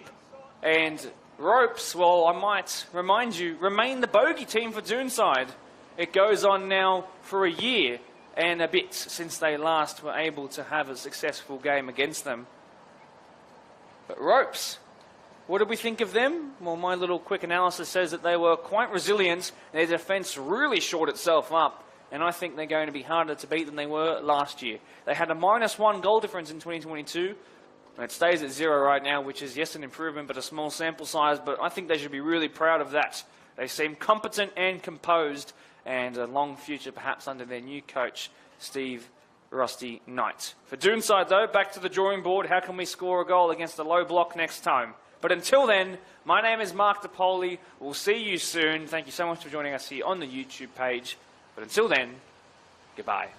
And Ropes, well, I might remind you, remain the bogey team for Doonside. It goes on now for a year and a bit since they last were able to have a successful game against them. But Ropes, what did we think of them? Well, my little quick analysis says that they were quite resilient. Their defence really shored itself up, and I think they're going to be harder to beat than they were last year. They had a -1 goal difference in 2022, and it stays at 0 right now, which is, yes, an improvement, but a small sample size, but I think they should be really proud of that. They seem competent and composed, and a long future perhaps under their new coach, Steve Rusty Knight. For Doonside, though, back to the drawing board. How can we score a goal against a low block next time? But until then, my name is Mark DePoli. We'll see you soon. Thank you so much for joining us here on the YouTube page. But until then, goodbye.